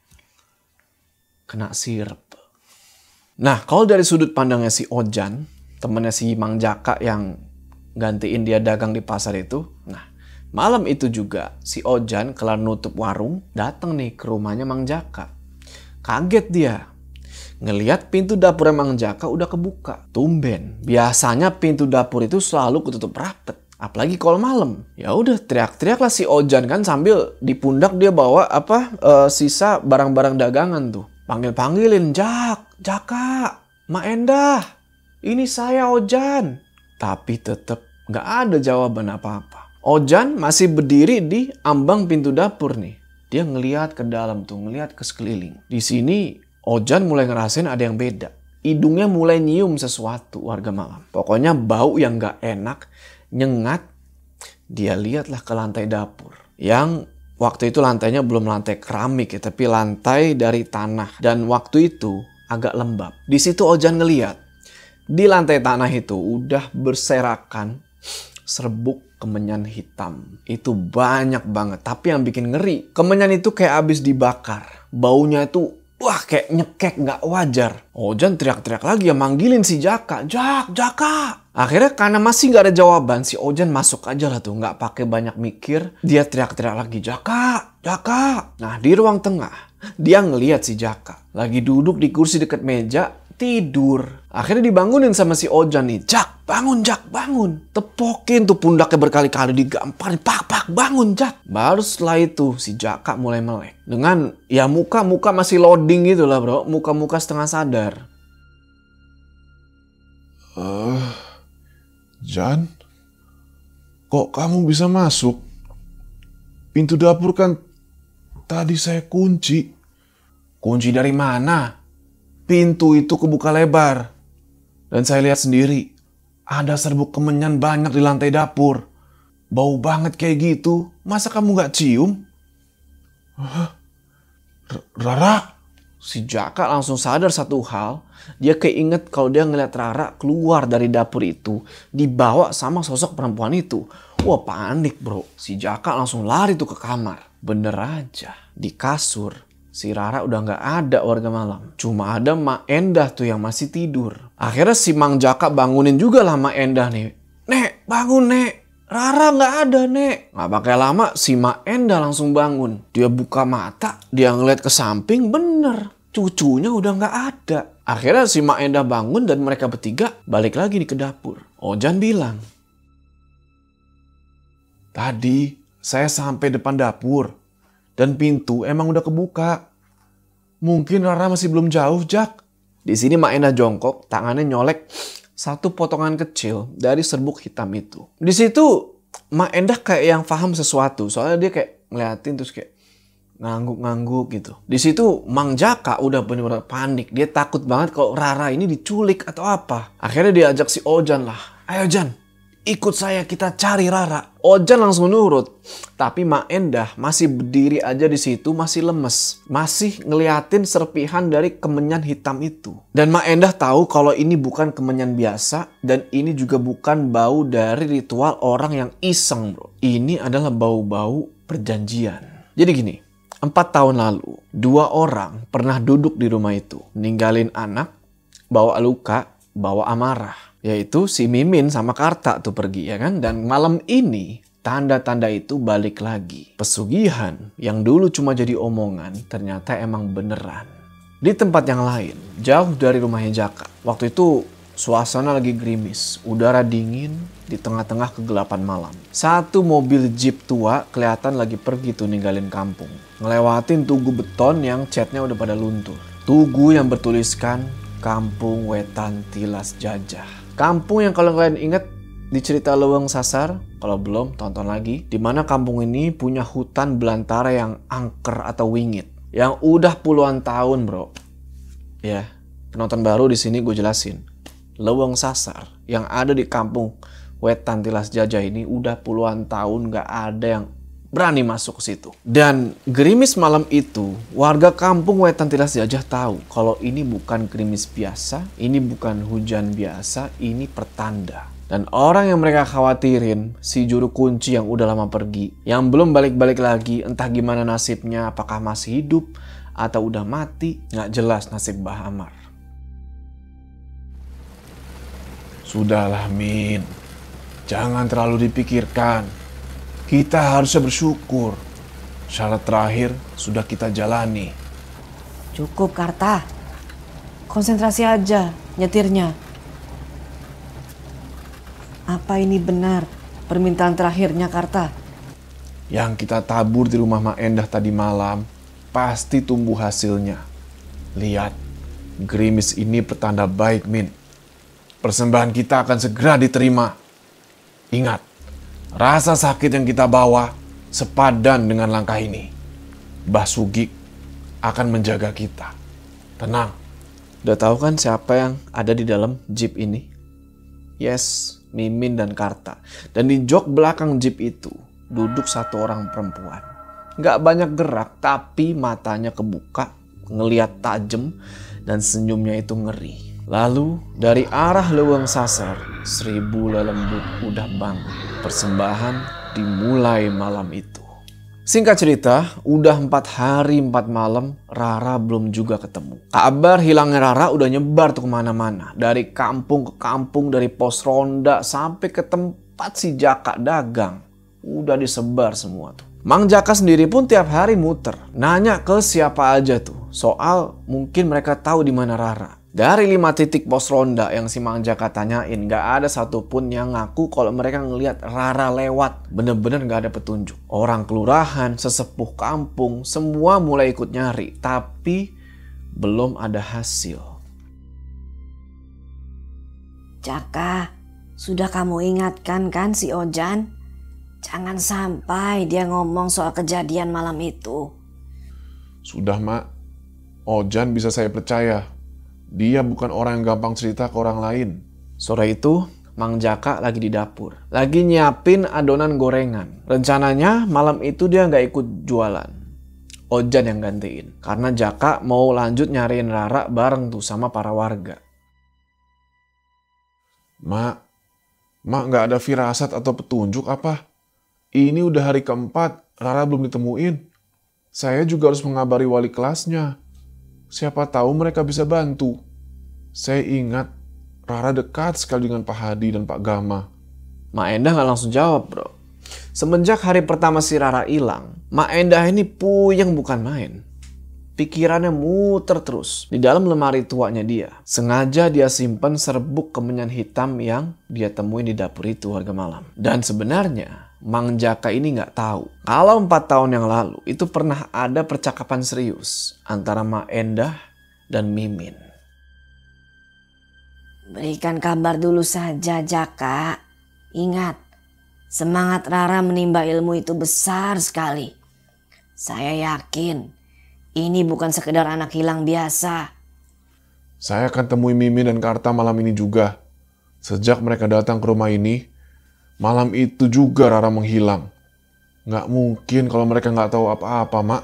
[SPEAKER 7] kena sirep. Nah kalau dari sudut pandangnya si Ojan, temannya si Mang Jaka yang gantiin dia dagang di pasar itu. Nah malam itu juga si Ojan kelar nutup warung datang nih ke rumahnya Mang Jaka. Kaget dia ngelihat pintu dapur Mang Jaka udah kebuka. Tumben, biasanya pintu dapur itu selalu ketutup rapet. Apalagi kalau malam. Ya udah teriak-teriak lah si Ojan kan, sambil di pundak dia bawa sisa barang-barang dagangan tuh. Panggil-panggilin, Jaka, Mak Endah, ini saya Ojan. Tapi tetap gak ada jawaban apa-apa. Ojan masih berdiri di ambang pintu dapur nih. Dia ngelihat ke dalam tuh, ngelihat ke sekeliling. Di sini Ojan mulai ngerasain ada yang beda. Hidungnya mulai nyium sesuatu warga malam. Pokoknya bau yang gak enak, nyengat. Dia lihatlah ke lantai dapur. Yang waktu itu lantainya belum lantai keramik ya, tapi lantai dari tanah. Dan waktu itu agak lembab. Di situ Ojan ngeliat. Di lantai tanah itu udah berserakan serbuk kemenyan hitam. Itu banyak banget. Tapi yang bikin ngeri, kemenyan itu kayak abis dibakar. Baunya itu wah kayak nyekek gak wajar. Ojan teriak-teriak lagi ya, manggilin si Jaka. Jaka. Akhirnya karena masih gak ada jawaban, si Ojan masuk aja lah tuh. Gak pakai banyak mikir. Dia teriak-teriak lagi, Jaka. Nah di ruang tengah, dia ngeliat si Jaka lagi duduk di kursi dekat meja, tidur. Akhirnya dibangunin sama si Ojan nih. Jak, bangun. Tepokin tuh pundaknya berkali-kali, digamparin. Pak, bangun Jak. Baru setelah itu si Jaka mulai melek. Dengan ya muka masih loading gitu lah bro. Muka setengah sadar.
[SPEAKER 6] Jan, kok kamu bisa masuk? Pintu dapur kan tadi saya kunci.
[SPEAKER 7] Kunci dari mana? Pintu itu kebuka lebar. Dan saya lihat sendiri, ada serbuk kemenyan banyak di lantai dapur. Bau banget kayak gitu. Masa kamu gak cium?
[SPEAKER 6] Rara?
[SPEAKER 7] Si Jaka langsung sadar satu hal. Dia keinget kalau dia ngeliat Rara keluar dari dapur itu, dibawa sama sosok perempuan itu. Wah panik bro. Si Jaka langsung lari tuh ke kamar. Bener aja, di kasur si Rara udah gak ada warga malam. Cuma ada Mak Endah tuh yang masih tidur. Akhirnya si Mang Jaka bangunin juga lah Mak Endah nih. Nek, bangun Nek. Rara gak ada Nek. Gak pakai lama si Mak Endah langsung bangun. Dia buka mata, dia ngeliat ke samping, bener. Cucunya udah gak ada. Akhirnya si Mak Endah bangun dan mereka bertiga balik lagi nih ke dapur. Ojan bilang, tadi saya sampai depan dapur. Dan pintu emang udah kebuka. Mungkin Rara masih belum jauh, Jak. Di sini Mak Endah jongkok, tangannya nyolek satu potongan kecil dari serbuk hitam itu. Di situ Mak Endah kayak yang paham sesuatu. Soalnya dia kayak ngeliatin terus kayak ngangguk-ngangguk gitu. Di situ Mang Jaka udah bener-bener panik. Dia takut banget kalau Rara ini diculik atau apa. Akhirnya diajak si Ojan lah. Ayo Jan, ikut saya kita cari Rara. Ojan langsung nurut. Tapi Mak Endah masih berdiri aja di situ, masih lemes. Masih ngeliatin serpihan dari kemenyan hitam itu. Dan Mak Endah tahu kalau ini bukan kemenyan biasa. Dan ini juga bukan bau dari ritual orang yang iseng bro. Ini adalah bau-bau perjanjian. Jadi gini, 4 tahun lalu, 2 orang pernah duduk di rumah itu. Ninggalin anak, bawa luka, bawa amarah. Yaitu si Mimin sama Karta tuh pergi ya kan. Dan malam ini tanda-tanda itu balik lagi. Pesugihan yang dulu cuma jadi omongan ternyata emang beneran. Di tempat yang lain, jauh dari rumahnya Jaka. Waktu itu suasana lagi gerimis, udara dingin di tengah-tengah kegelapan malam. Satu mobil jeep tua kelihatan lagi pergi tuh ninggalin kampung. Ngelewatin tugu beton yang catnya udah pada luntur. Tugu yang bertuliskan Kampung Wetan Tilas Jajah. Kampung yang kalau kalian ingat di cerita Leuweung Sasar, kalau belum tonton lagi, di mana kampung ini punya hutan belantara yang angker atau wingit, yang udah puluhan tahun bro. Ya, penonton baru di sini gue jelasin. Leuweung Sasar yang ada di Kampung Wetan Tilas Jajah ini udah puluhan tahun gak ada yang berani masuk ke situ. Dan gerimis malam itu, warga Kampung Wetan Tilas Jajah tahu kalau ini bukan gerimis biasa, ini bukan hujan biasa, ini pertanda. Dan orang yang mereka khawatirin, si juru kunci yang udah lama pergi, yang belum balik-balik lagi, entah gimana nasibnya, apakah masih hidup atau udah mati, nggak jelas nasib Mbah Amar.
[SPEAKER 6] Sudahlah Min, jangan terlalu dipikirkan. Kita harusnya bersyukur. Syarat terakhir sudah kita jalani.
[SPEAKER 8] Cukup Karta. Konsentrasi aja nyetirnya. Apa ini benar permintaan terakhirnya Karta?
[SPEAKER 7] Yang kita tabur di rumah Mak Endah tadi malam pasti tumbuh hasilnya. Lihat, gerimis ini pertanda baik Min. Persembahan kita akan segera diterima. Ingat, rasa sakit yang kita bawa sepadan dengan langkah ini. Mbah Sugik akan menjaga kita. Tenang. Udah tahu kan siapa yang ada di dalam jeep ini? Yes, Mimin dan Karta. Dan di jok belakang jeep itu duduk satu orang perempuan. Gak banyak gerak, tapi matanya kebuka, ngeliat tajem, dan senyumnya itu ngeri. Lalu dari arah Leuweung Sasar, 1000 lelembut udah bangun. Persembahan dimulai malam itu. Singkat cerita, udah 4 hari 4 malam Rara belum juga ketemu. Kabar hilangnya Rara udah nyebar tuh kemana-mana. Dari kampung ke kampung, dari pos ronda sampai ke tempat si Jaka dagang. Udah disebar semua tuh. Mang Jaka sendiri pun tiap hari muter. Nanya ke siapa aja tuh. Soal mungkin mereka tahu di mana Rara. Dari 5 titik pos ronda yang si Mang Jaka tanyain, gak ada satupun yang ngaku kalau mereka ngelihat Rara lewat. Bener-bener gak ada petunjuk. Orang kelurahan, sesepuh kampung, semua mulai ikut nyari. Tapi belum ada hasil.
[SPEAKER 8] Jaka, sudah kamu ingatkan kan si Ojan? Jangan sampai dia ngomong soal kejadian malam itu.
[SPEAKER 6] Sudah, Mak. Ojan bisa saya percaya. Dia bukan orang yang gampang cerita ke orang lain.
[SPEAKER 7] Sore itu, Mang Jaka lagi di dapur. Lagi nyiapin adonan gorengan. Rencananya malam itu dia nggak ikut jualan. Ojan yang gantiin. Karena Jaka mau lanjut nyariin Rara bareng tuh sama para warga.
[SPEAKER 6] Mak nggak ada firasat atau petunjuk apa? Ini udah hari keempat, Rara belum ditemuin. Saya juga harus mengabari wali kelasnya. Siapa tahu mereka bisa bantu. Saya ingat Rara dekat sekali dengan Pak Hadi dan Pak Gama.
[SPEAKER 7] Mak Endah nggak langsung jawab, bro. Semenjak hari pertama si Rara hilang, Mak Endah ini puyeng bukan main. Pikirannya muter terus di dalam lemari tuanya dia. Sengaja dia simpen serbuk kemenyan hitam yang dia temuin di dapur itu harga malam. Dan sebenarnya Mang Jaka ini nggak tahu kalau 4 tahun yang lalu itu pernah ada percakapan serius antara Mak Endah dan Mimin.
[SPEAKER 8] Berikan kabar dulu saja, Jaka. Ingat, semangat Rara menimba ilmu itu besar sekali. Saya yakin ini bukan sekedar anak hilang biasa.
[SPEAKER 6] Saya akan temui Mimin dan Karta malam ini juga. Sejak mereka datang ke rumah ini, malam itu juga Rara menghilang. Nggak mungkin kalau mereka nggak tahu apa-apa, Mak.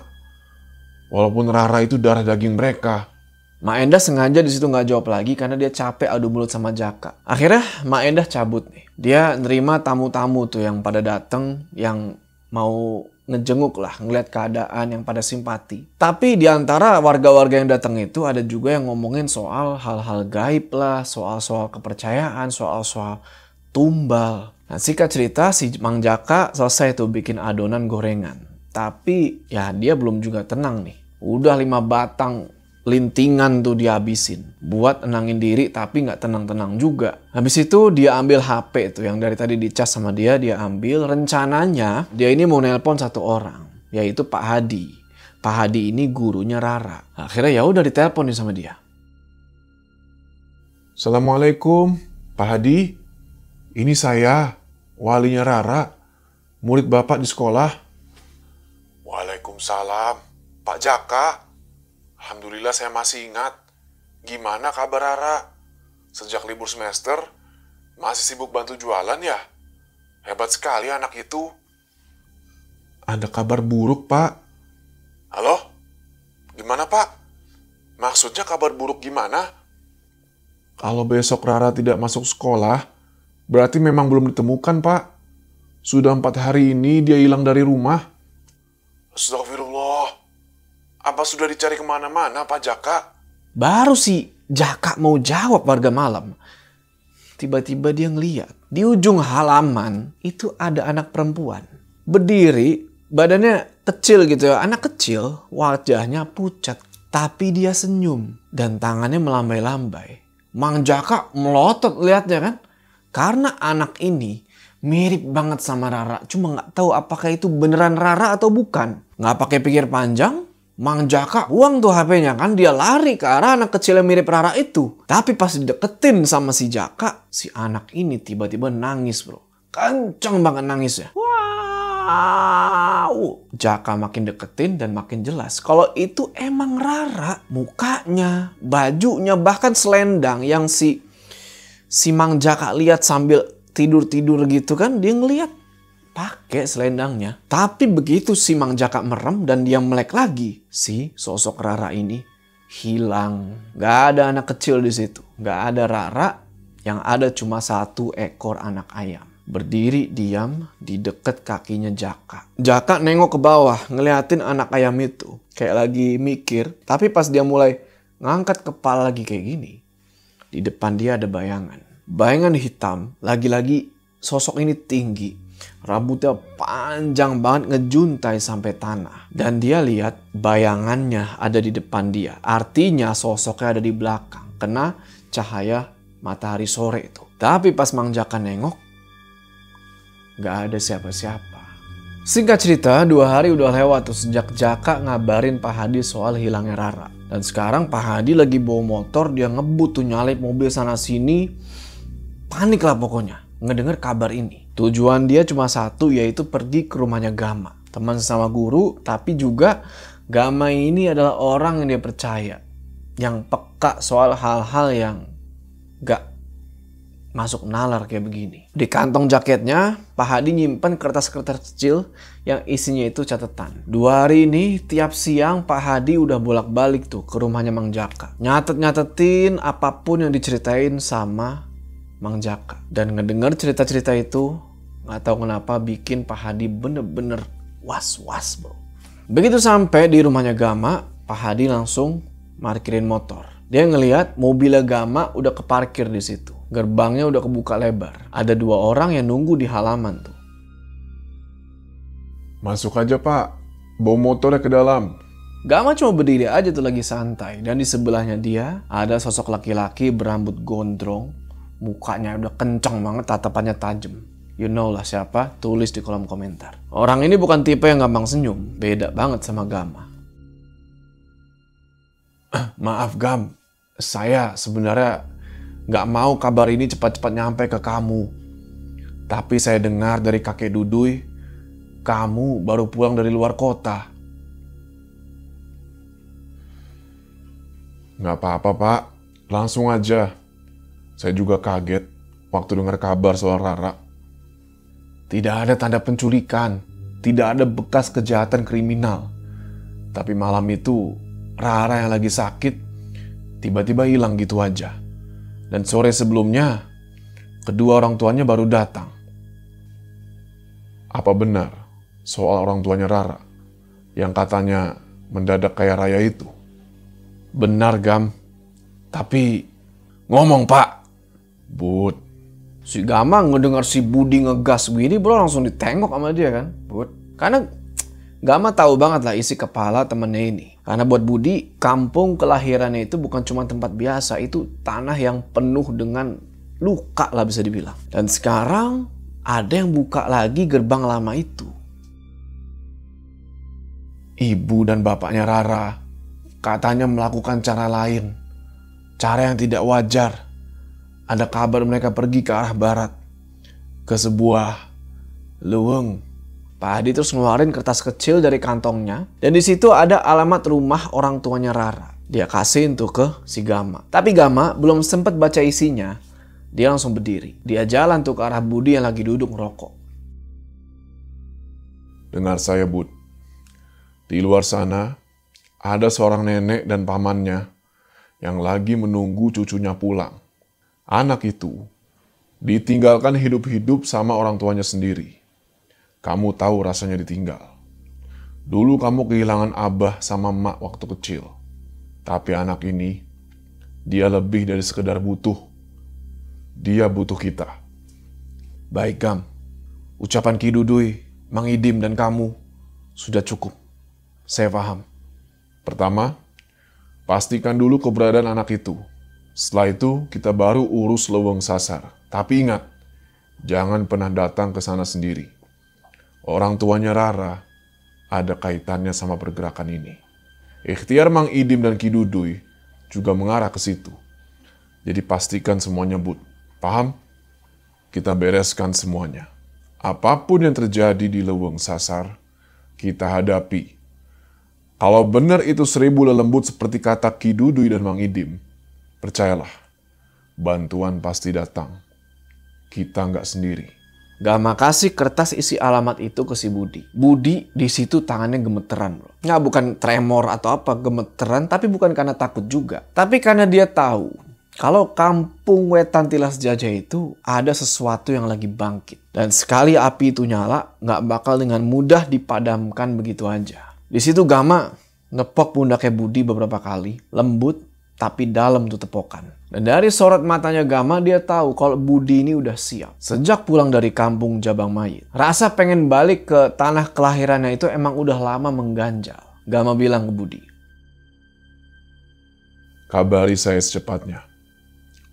[SPEAKER 6] Walaupun Rara itu darah daging mereka.
[SPEAKER 7] Mak Endah sengaja di situ nggak jawab lagi karena dia capek adu mulut sama Jaka. Akhirnya Mak Endah cabut nih. Dia nerima tamu-tamu tuh yang pada dateng, yang mau ngejenguk lah, ngeliat keadaan, yang pada simpati. Tapi di antara warga-warga yang datang itu ada juga yang ngomongin soal hal-hal gaib lah, soal-soal kepercayaan, soal-soal tumbal. Nah, singkat cerita si Mang Jaka selesai tuh bikin adonan gorengan. Tapi ya dia belum juga tenang nih. Udah 5 batang lintingan tuh dihabisin. Buat enangin diri tapi nggak tenang-tenang juga. Habis itu dia ambil HP tuh yang dari tadi dicas sama dia ambil. Rencananya dia ini mau nelpon satu orang, yaitu Pak Hadi. Pak Hadi ini gurunya Rara. Akhirnya ya udah ditelepon nih sama dia.
[SPEAKER 6] Assalamualaikum, Pak Hadi. Ini saya, walinya Rara, murid Bapak di sekolah. Waalaikumsalam, Pak Jaka. Alhamdulillah saya masih ingat. Gimana kabar Rara? Sejak libur semester, masih sibuk bantu jualan ya? Hebat sekali anak itu. Ada kabar buruk, Pak. Halo? Gimana, Pak? Maksudnya kabar buruk gimana? Kalau besok Rara tidak masuk sekolah, berarti memang belum ditemukan, Pak. Sudah 4 hari ini dia hilang dari rumah. Astagfirullah. Apa sudah dicari kemana-mana, Pak Jaka?
[SPEAKER 7] Baru si Jaka mau jawab warga malam. Tiba-tiba dia ngeliat di ujung halaman itu ada anak perempuan. Berdiri, badannya kecil gitu ya. Anak kecil, wajahnya pucat. Tapi dia senyum dan tangannya melambai-lambai. Mang Jaka melotot lihatnya kan. Karena anak ini mirip banget sama Rara. Cuma nggak tahu apakah itu beneran Rara atau bukan. Nggak pakai pikir panjang, Mang Jaka buang tuh HP-nya kan. Dia lari ke arah anak kecil yang mirip Rara itu. Tapi pas dideketin sama si Jaka, si anak ini tiba-tiba nangis, bro. Kenceng banget nangisnya. Wah, Wow. Jaka makin deketin dan makin jelas kalau itu emang Rara. Mukanya, bajunya, bahkan selendang yang si Mang Jaka lihat sambil tidur-tidur gitu kan. Dia ngeliat pakai selendangnya. Tapi begitu si Mang Jaka merem dan dia melek lagi, si sosok Rara ini hilang. Gak ada anak kecil di situ. Gak ada Rara. Yang ada cuma 1 ekor anak ayam. Berdiri diam di deket kakinya Jaka. Jaka nengok ke bawah ngeliatin anak ayam itu. Kayak lagi mikir. Tapi pas dia mulai ngangkat kepala lagi kayak gini. Di depan dia ada bayangan. Bayangan hitam. Lagi-lagi sosok ini tinggi. Rambutnya panjang banget ngejuntai sampai tanah. Dan dia lihat bayangannya ada di depan dia. Artinya sosoknya ada di belakang. Kena cahaya matahari sore itu. Tapi pas Mang Jaka nengok, gak ada siapa-siapa. Singkat cerita, 2 hari udah lewat tuh sejak Jaka ngabarin Pak Hadi soal hilangnya Rara. Dan sekarang Pak Hadi lagi bawa motor, dia ngebut tuh nyalip mobil sana sini. Panik lah pokoknya ngedenger kabar ini. Tujuan dia cuma satu, yaitu pergi ke rumahnya Gama. Teman sesama guru, tapi juga Gama ini adalah orang yang dia percaya. Yang peka soal hal-hal yang gak masuk nalar kayak begini. Di kantong jaketnya, Pak Hadi nyimpen kertas-kertas kecil yang isinya itu catatan. 2 hari ini, tiap siang Pak Hadi udah bolak-balik tuh ke rumahnya Mang Jaka. Nyatet-nyatetin apapun yang diceritain sama Mang Jaka. Dan ngedenger cerita-cerita itu, gak tahu kenapa bikin Pak Hadi bener-bener was-was bro. Begitu sampai di rumahnya Gama, Pak Hadi langsung parkirin motor. Dia ngelihat mobilnya Gama udah keparkir di situ. Gerbangnya udah kebuka lebar. Ada 2 orang yang nunggu di halaman tuh.
[SPEAKER 6] Masuk aja Pak, bawa motornya ke dalam.
[SPEAKER 7] Gama cuma berdiri aja tuh lagi santai. Dan di sebelahnya dia ada sosok laki-laki berambut gondrong. Mukanya udah kencang banget, tatapannya tajam. You know lah siapa, tulis di kolom komentar. Orang ini bukan tipe yang gampang senyum. Beda banget sama Gama. Maaf Gam, saya sebenarnya gak mau kabar ini cepat-cepat nyampe ke kamu. Tapi saya dengar dari kakek Duduy, kamu baru pulang dari luar kota.
[SPEAKER 6] Gak apa-apa Pak, langsung aja. Saya juga kaget waktu dengar kabar soal Rara.
[SPEAKER 7] Tidak ada tanda penculikan, tidak ada bekas kejahatan kriminal. Tapi malam itu Rara yang lagi sakit tiba-tiba hilang gitu aja. Dan sore sebelumnya kedua orang tuanya baru datang.
[SPEAKER 6] Apa benar soal orang tuanya Rara yang katanya mendadak kaya raya itu?
[SPEAKER 7] Benar Gam. Tapi ngomong Pak.
[SPEAKER 6] Bud,
[SPEAKER 7] si Gama ngedengar si Budi ngegas begini bro langsung ditengok sama dia kan. Bud, karena Gama tahu banget lah isi kepala temennya ini. Karena buat Budi, kampung kelahirannya itu bukan cuma tempat biasa. Itu tanah yang penuh dengan luka lah bisa dibilang. Dan sekarang ada yang buka lagi gerbang lama itu. Ibu dan bapaknya Rara katanya melakukan cara lain. Cara yang tidak wajar. Ada kabar mereka pergi ke arah barat. Ke sebuah leuweung. Pak Hadi terus ngeluarin kertas kecil dari kantongnya. Dan di situ ada alamat rumah orang tuanya Rara. Dia kasihin tuh ke si Gama. Tapi Gama belum sempet baca isinya. Dia langsung berdiri. Dia jalan tuh ke arah Budi yang lagi duduk ngerokok.
[SPEAKER 6] dengar saya Bud. Di luar sana ada seorang nenek dan pamannya yang lagi menunggu cucunya pulang. Anak itu ditinggalkan hidup-hidup sama orang tuanya sendiri. Kamu tahu rasanya ditinggal. Dulu kamu kehilangan abah sama emak waktu kecil. Tapi anak ini, dia lebih dari sekedar butuh. Dia butuh kita. Baik Gam, ucapan Ki Duduy, Mang Idim dan kamu sudah cukup. Saya paham. Pertama, pastikan dulu keberadaan anak itu. Setelah itu, kita baru urus leuweung sasar. Tapi ingat, jangan pernah datang ke sana sendiri. Orang tuanya Rara ada kaitannya sama pergerakan ini. Ikhtiar Mang Idim dan Ki Duduy juga mengarah ke situ. Jadi pastikan semuanya Bud. Paham? Kita bereskan semuanya. Apapun yang terjadi di Leuweung Sasar, kita hadapi. Kalau benar itu 1000 lelembut seperti kata Ki Dudui dan Mang Idim, percayalah, bantuan pasti datang. Kita nggak sendiri.
[SPEAKER 7] Gama kasih kertas isi alamat itu ke si Budi. Budi di situ tangannya gemeteran, bro. Nggak, bukan tremor atau apa, gemeteran, tapi bukan karena takut juga. Tapi karena dia tahu kalau kampung Wetan Tilas Jajah itu ada sesuatu yang lagi bangkit. Dan sekali api itu nyala, nggak bakal dengan mudah dipadamkan begitu aja. Di situ Gama nepok pundaknya Budi beberapa kali, lembut tapi dalam tuh tepokan. Dan dari sorot matanya Gama dia tahu kalau Budi ini udah siap. Sejak pulang dari kampung Jabang Mayit, rasa pengen balik ke tanah kelahirannya itu emang udah lama mengganjal. Gama bilang ke Budi,
[SPEAKER 6] Kabari saya secepatnya.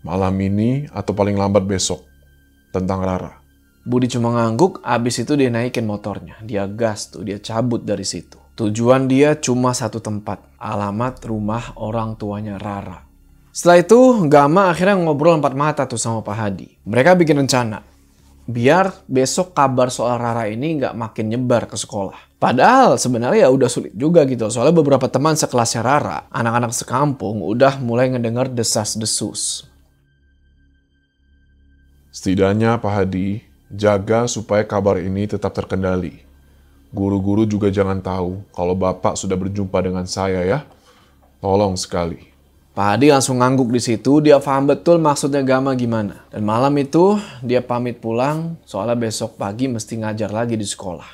[SPEAKER 6] Malam ini atau paling lambat besok. Tentang Rara.
[SPEAKER 7] Budi cuma ngangguk, abis itu dia naikin motornya. Dia gas tuh, dia cabut dari situ. Tujuan dia cuma satu tempat, alamat rumah orang tuanya Rara. Setelah itu, Gama akhirnya ngobrol 4 mata tuh sama Pak Hadi. Mereka bikin rencana, biar besok kabar soal Rara ini nggak makin nyebar ke sekolah. Padahal sebenarnya ya udah sulit juga gitu, soalnya beberapa teman sekelasnya Rara, anak-anak sekampung udah mulai ngedengar desas-desus.
[SPEAKER 6] Setidaknya Pak Hadi jaga supaya kabar ini tetap terkendali. Guru-guru juga jangan tahu kalau Bapak sudah berjumpa dengan saya ya. Tolong sekali.
[SPEAKER 7] Pak Hadi langsung ngangguk di situ, dia paham betul maksudnya Gama gimana. Dan malam itu dia pamit pulang, soalnya besok pagi mesti ngajar lagi di sekolah.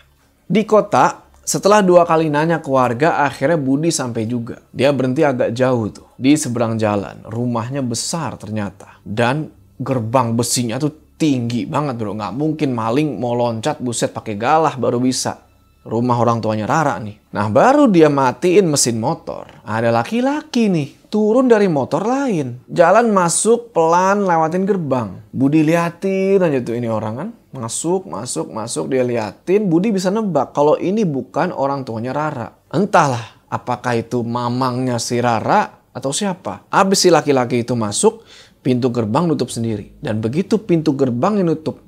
[SPEAKER 7] Di kota, setelah 2 kali nanya ke warga, akhirnya Budi sampai juga. Dia berhenti agak jauh tuh, di seberang jalan. Rumahnya besar ternyata. Dan gerbang besinya tuh tinggi banget bro. Nggak mungkin maling mau loncat buset pakai galah baru bisa. Rumah orang tuanya Rara nih. Nah baru dia matiin mesin motor. Ada laki-laki nih turun dari motor lain. Jalan masuk pelan lewatin gerbang. Budi liatin aja tuh ini orang kan. Masuk dia liatin. Budi bisa nebak kalau ini bukan orang tuanya Rara. Entahlah apakah itu mamangnya si Rara atau siapa. Abis si laki-laki itu masuk, pintu gerbang nutup sendiri. Dan begitu pintu gerbang yang nutup,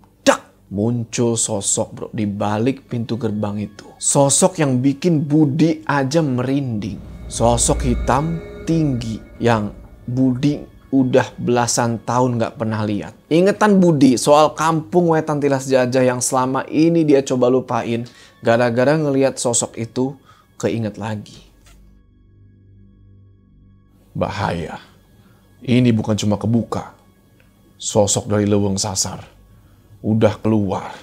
[SPEAKER 7] muncul sosok bro di balik pintu gerbang itu. Sosok yang bikin Budi aja merinding. Sosok hitam tinggi yang Budi udah belasan tahun gak pernah lihat. Ingetan Budi soal kampung Wetan Tilas Jajah yang selama ini dia coba lupain, gara-gara ngelihat sosok itu keinget lagi.
[SPEAKER 6] Bahaya. Ini bukan cuma kebuka. Sosok dari Leuweung Sasar udah keluar.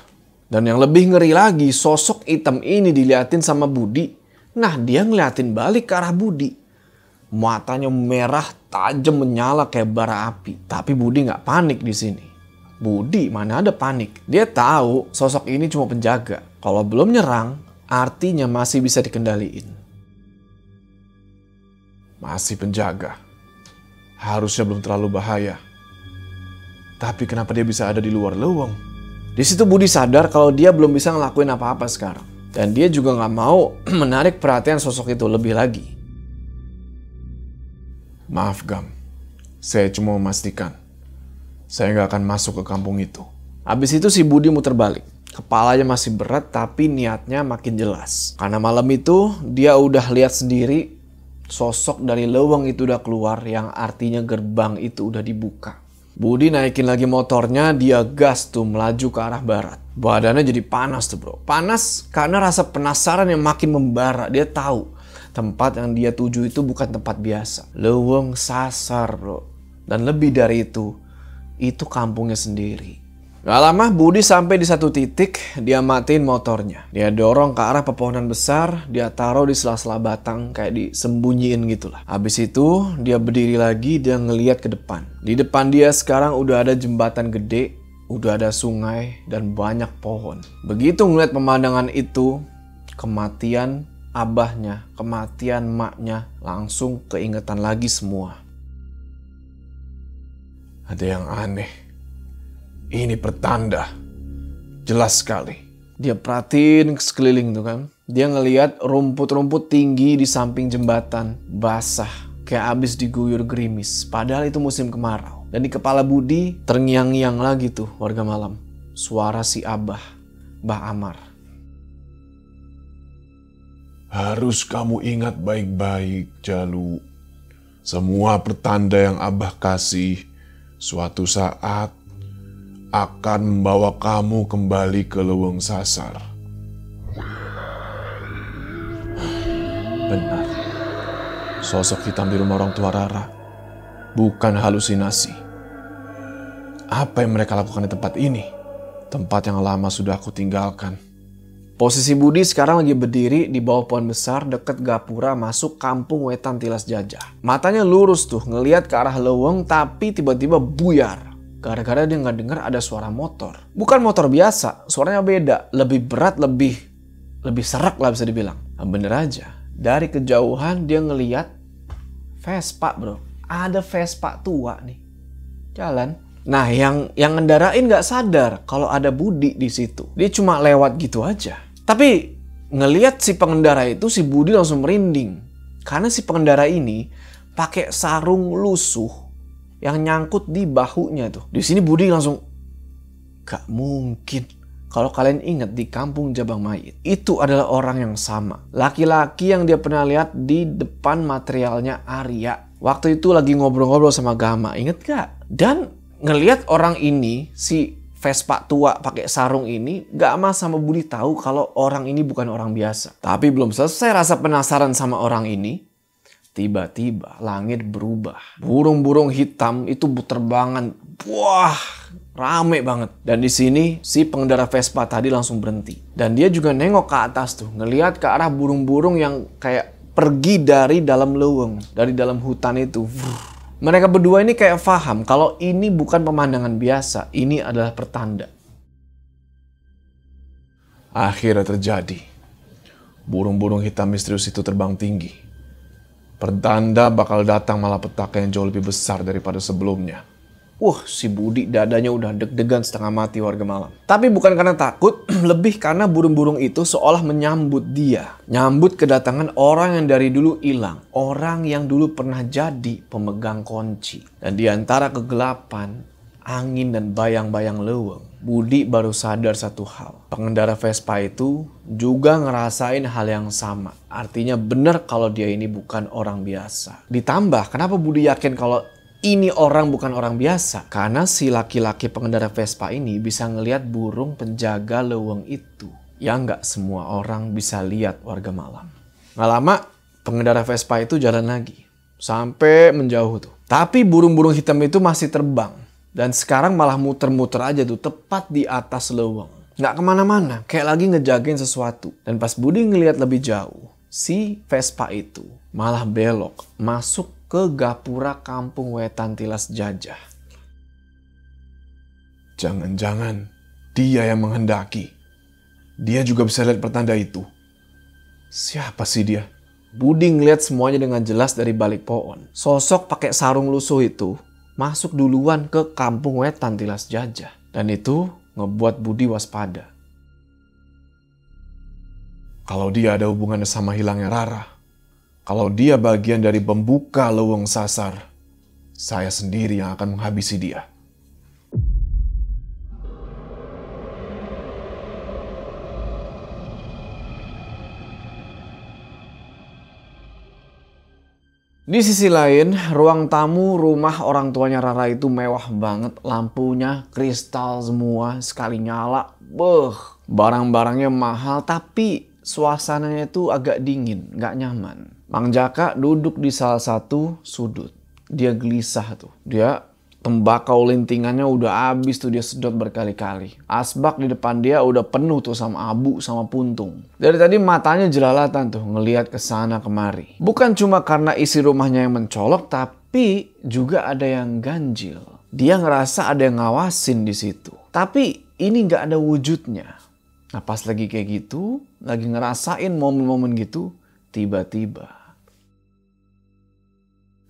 [SPEAKER 7] Dan yang lebih ngeri lagi, sosok hitam ini diliatin sama Budi. Nah, dia ngeliatin balik ke arah Budi. Matanya merah, tajam menyala kayak bara api. Tapi Budi nggak panik di sini. Budi mana ada panik. Dia tahu sosok ini cuma penjaga. Kalau belum nyerang, artinya masih bisa dikendaliin.
[SPEAKER 6] Masih penjaga. Harusnya belum terlalu bahaya. Tapi kenapa dia bisa ada di luar leuweung?
[SPEAKER 7] Di situ Budi sadar kalau dia belum bisa ngelakuin apa-apa sekarang. Dan dia juga nggak mau menarik perhatian sosok itu lebih lagi.
[SPEAKER 6] Maaf Gam, saya cuma memastikan. Saya nggak akan masuk ke kampung itu.
[SPEAKER 7] Habis itu si Budi muter balik. Kepalanya masih berat tapi niatnya makin jelas. Karena malam itu dia udah lihat sendiri sosok dari leuweung itu udah keluar, yang artinya gerbang itu udah dibuka. Budi naikin lagi motornya, dia gas tuh melaju ke arah barat. Badannya jadi panas tuh bro. Panas karena rasa penasaran yang makin membara. Dia tahu tempat yang dia tuju itu bukan tempat biasa. Leuweung Sasar bro. Dan lebih dari itu kampungnya sendiri. Gak lama Budi sampai di satu titik, dia matiin motornya. Dia dorong ke arah pepohonan besar, dia taruh di sela-sela batang kayak disembunyiin gitulah. Habis itu dia berdiri lagi, dia ngeliat ke depan. Di depan dia sekarang udah ada jembatan gede, udah ada sungai dan banyak pohon. Begitu ngeliat pemandangan itu, kematian abahnya, kematian maknya langsung keingetan lagi semua.
[SPEAKER 6] Ada yang aneh. Ini pertanda. Jelas sekali.
[SPEAKER 7] Dia perhatiin sekeliling tuh kan. Dia ngelihat rumput-rumput tinggi di samping jembatan. Basah. Kayak abis diguyur gerimis. Padahal itu musim kemarau. Dan di kepala Budi terngiang-ngiang lagi tuh warga malam. Suara si Abah. Mbah Amar.
[SPEAKER 6] Harus kamu ingat baik-baik, Jalu. Semua pertanda yang Abah kasih suatu saat akan membawa kamu kembali ke Leuweung Sasar.
[SPEAKER 7] Benar. Sosok hitam di rumah orang tua Rara bukan halusinasi. Apa yang mereka lakukan di tempat ini? Tempat yang lama sudah aku tinggalkan. Posisi Budi sekarang lagi berdiri di bawah pohon besar deket gapura masuk kampung Wetan Tilas Jajah. Matanya lurus tuh ngeliat ke arah Leuweung, tapi tiba-tiba buyar. Gara-gara dia nggak dengar ada suara motor. Bukan motor biasa, suaranya beda. Lebih berat, lebih serak lah bisa dibilang. Nah, bener aja. Dari kejauhan dia ngeliat Vespa, bro. Ada Vespa tua nih. Jalan. Nah, yang ngendarain nggak sadar kalau ada Budi di situ. Dia cuma lewat gitu aja. Tapi ngeliat si pengendara itu, si Budi langsung merinding. Karena si pengendara ini pakai sarung lusuh yang nyangkut di bahunya tuh. Di sini Budi langsung, gak mungkin. Kalau kalian ingat di kampung Jabang Mayit, itu adalah orang yang sama. Laki-laki yang dia pernah lihat di depan materialnya Arya. Waktu itu lagi ngobrol-ngobrol sama Gama, inget gak? Dan ngelihat orang ini, si Vespa tua pakai sarung ini, Gama sama Budi tahu kalau orang ini bukan orang biasa. Tapi belum selesai rasa penasaran sama orang ini, tiba-tiba langit berubah. Burung-burung hitam itu berterbangan. Wah, rame banget. Dan di sini si pengendara Vespa tadi langsung berhenti. Dan dia juga nengok ke atas tuh, ngelihat ke arah burung-burung yang kayak pergi dari dalam Leuweung, dari dalam hutan itu. Mereka berdua ini kayak paham kalau ini bukan pemandangan biasa, ini adalah pertanda.
[SPEAKER 6] Akhirnya terjadi. Burung-burung hitam misterius itu terbang tinggi. Pertanda bakal datang malapetaka yang jauh lebih besar daripada sebelumnya.
[SPEAKER 7] Si Budi dadanya udah deg-degan setengah mati warga malam. Tapi bukan karena takut, lebih karena burung-burung itu seolah menyambut dia. Nyambut kedatangan orang yang dari dulu hilang. Orang yang dulu pernah jadi pemegang kunci. Dan di antara kegelapan, angin dan bayang-bayang Leuweung, Budi baru sadar satu hal. Pengendara Vespa itu juga ngerasain hal yang sama. Artinya benar kalau dia ini bukan orang biasa. Ditambah, kenapa Budi yakin kalau ini orang bukan orang biasa? Karena si laki-laki pengendara Vespa ini bisa ngelihat burung penjaga Leuweung itu. Yang nggak semua orang bisa lihat warga malam. Nggak lama, pengendara Vespa itu jalan lagi. Sampai menjauh tuh. Tapi burung-burung hitam itu masih terbang. Dan sekarang malah muter-muter aja tuh tepat di atas Leuweung. Nggak kemana-mana, kayak lagi ngejagain sesuatu. Dan pas Budi ngelihat lebih jauh, si Vespa itu malah belok masuk ke gapura kampung Wetan Tilas Jajah.
[SPEAKER 6] Jangan-jangan dia yang menghendaki. Dia juga bisa lihat pertanda itu. Siapa sih dia?
[SPEAKER 7] Budi ngeliat semuanya dengan jelas dari balik pohon. Sosok pakai sarung lusuh itu masuk duluan ke kampung Wetan Tilas Jajah. Dan itu ngebuat Budi waspada.
[SPEAKER 6] Kalau dia ada hubungannya sama hilangnya Rara, kalau dia bagian dari pembuka Leuweung Sasar, saya sendiri yang akan menghabisi dia.
[SPEAKER 7] Di sisi lain, ruang tamu rumah orang tuanya Rara itu mewah banget. Lampunya kristal semua, sekali nyala. Barang-barangnya mahal, tapi suasananya itu agak dingin, gak nyaman. Mang Jaka duduk di salah satu sudut. Dia gelisah tuh. Dia tembakau lintingannya udah habis tuh, dia sedot berkali-kali. Asbak di depan dia udah penuh tuh sama abu sama puntung. Dari tadi matanya jelalatan tuh ngelihat ke sana kemari. Bukan cuma karena isi rumahnya yang mencolok, tapi juga ada yang ganjil. Dia ngerasa ada yang ngawasin di situ. Tapi ini nggak ada wujudnya. Nah pas lagi kayak gitu, lagi ngerasain momen-momen gitu, tiba-tiba.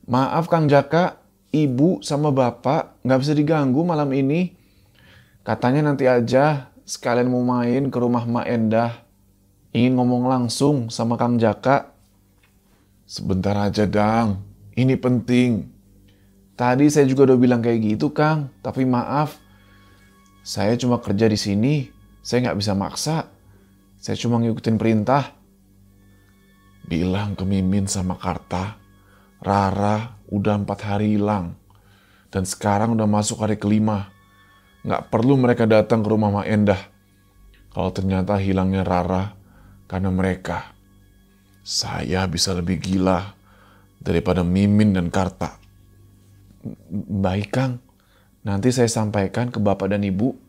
[SPEAKER 6] Maaf Kang Jaka, Ibu sama Bapak nggak bisa diganggu malam ini. Katanya nanti aja sekalian mau main ke rumah Mak Endah. Ingin ngomong langsung sama Kang Jaka. Sebentar aja Dang, ini penting. Tadi saya juga udah bilang kayak gitu Kang, tapi maaf. Saya cuma kerja di sini, Saya nggak bisa maksa. Saya cuma ngikutin perintah. Bilang ke Mimin sama Karta, Rara udah 4 hari hilang. Dan sekarang udah masuk hari kelima. Nggak perlu mereka datang ke rumah Mak Endah. Kalau ternyata hilangnya Rara karena mereka. Saya bisa lebih gila daripada Mimin dan Karta. Baik, Kang. Nanti saya sampaikan ke Bapak dan Ibu.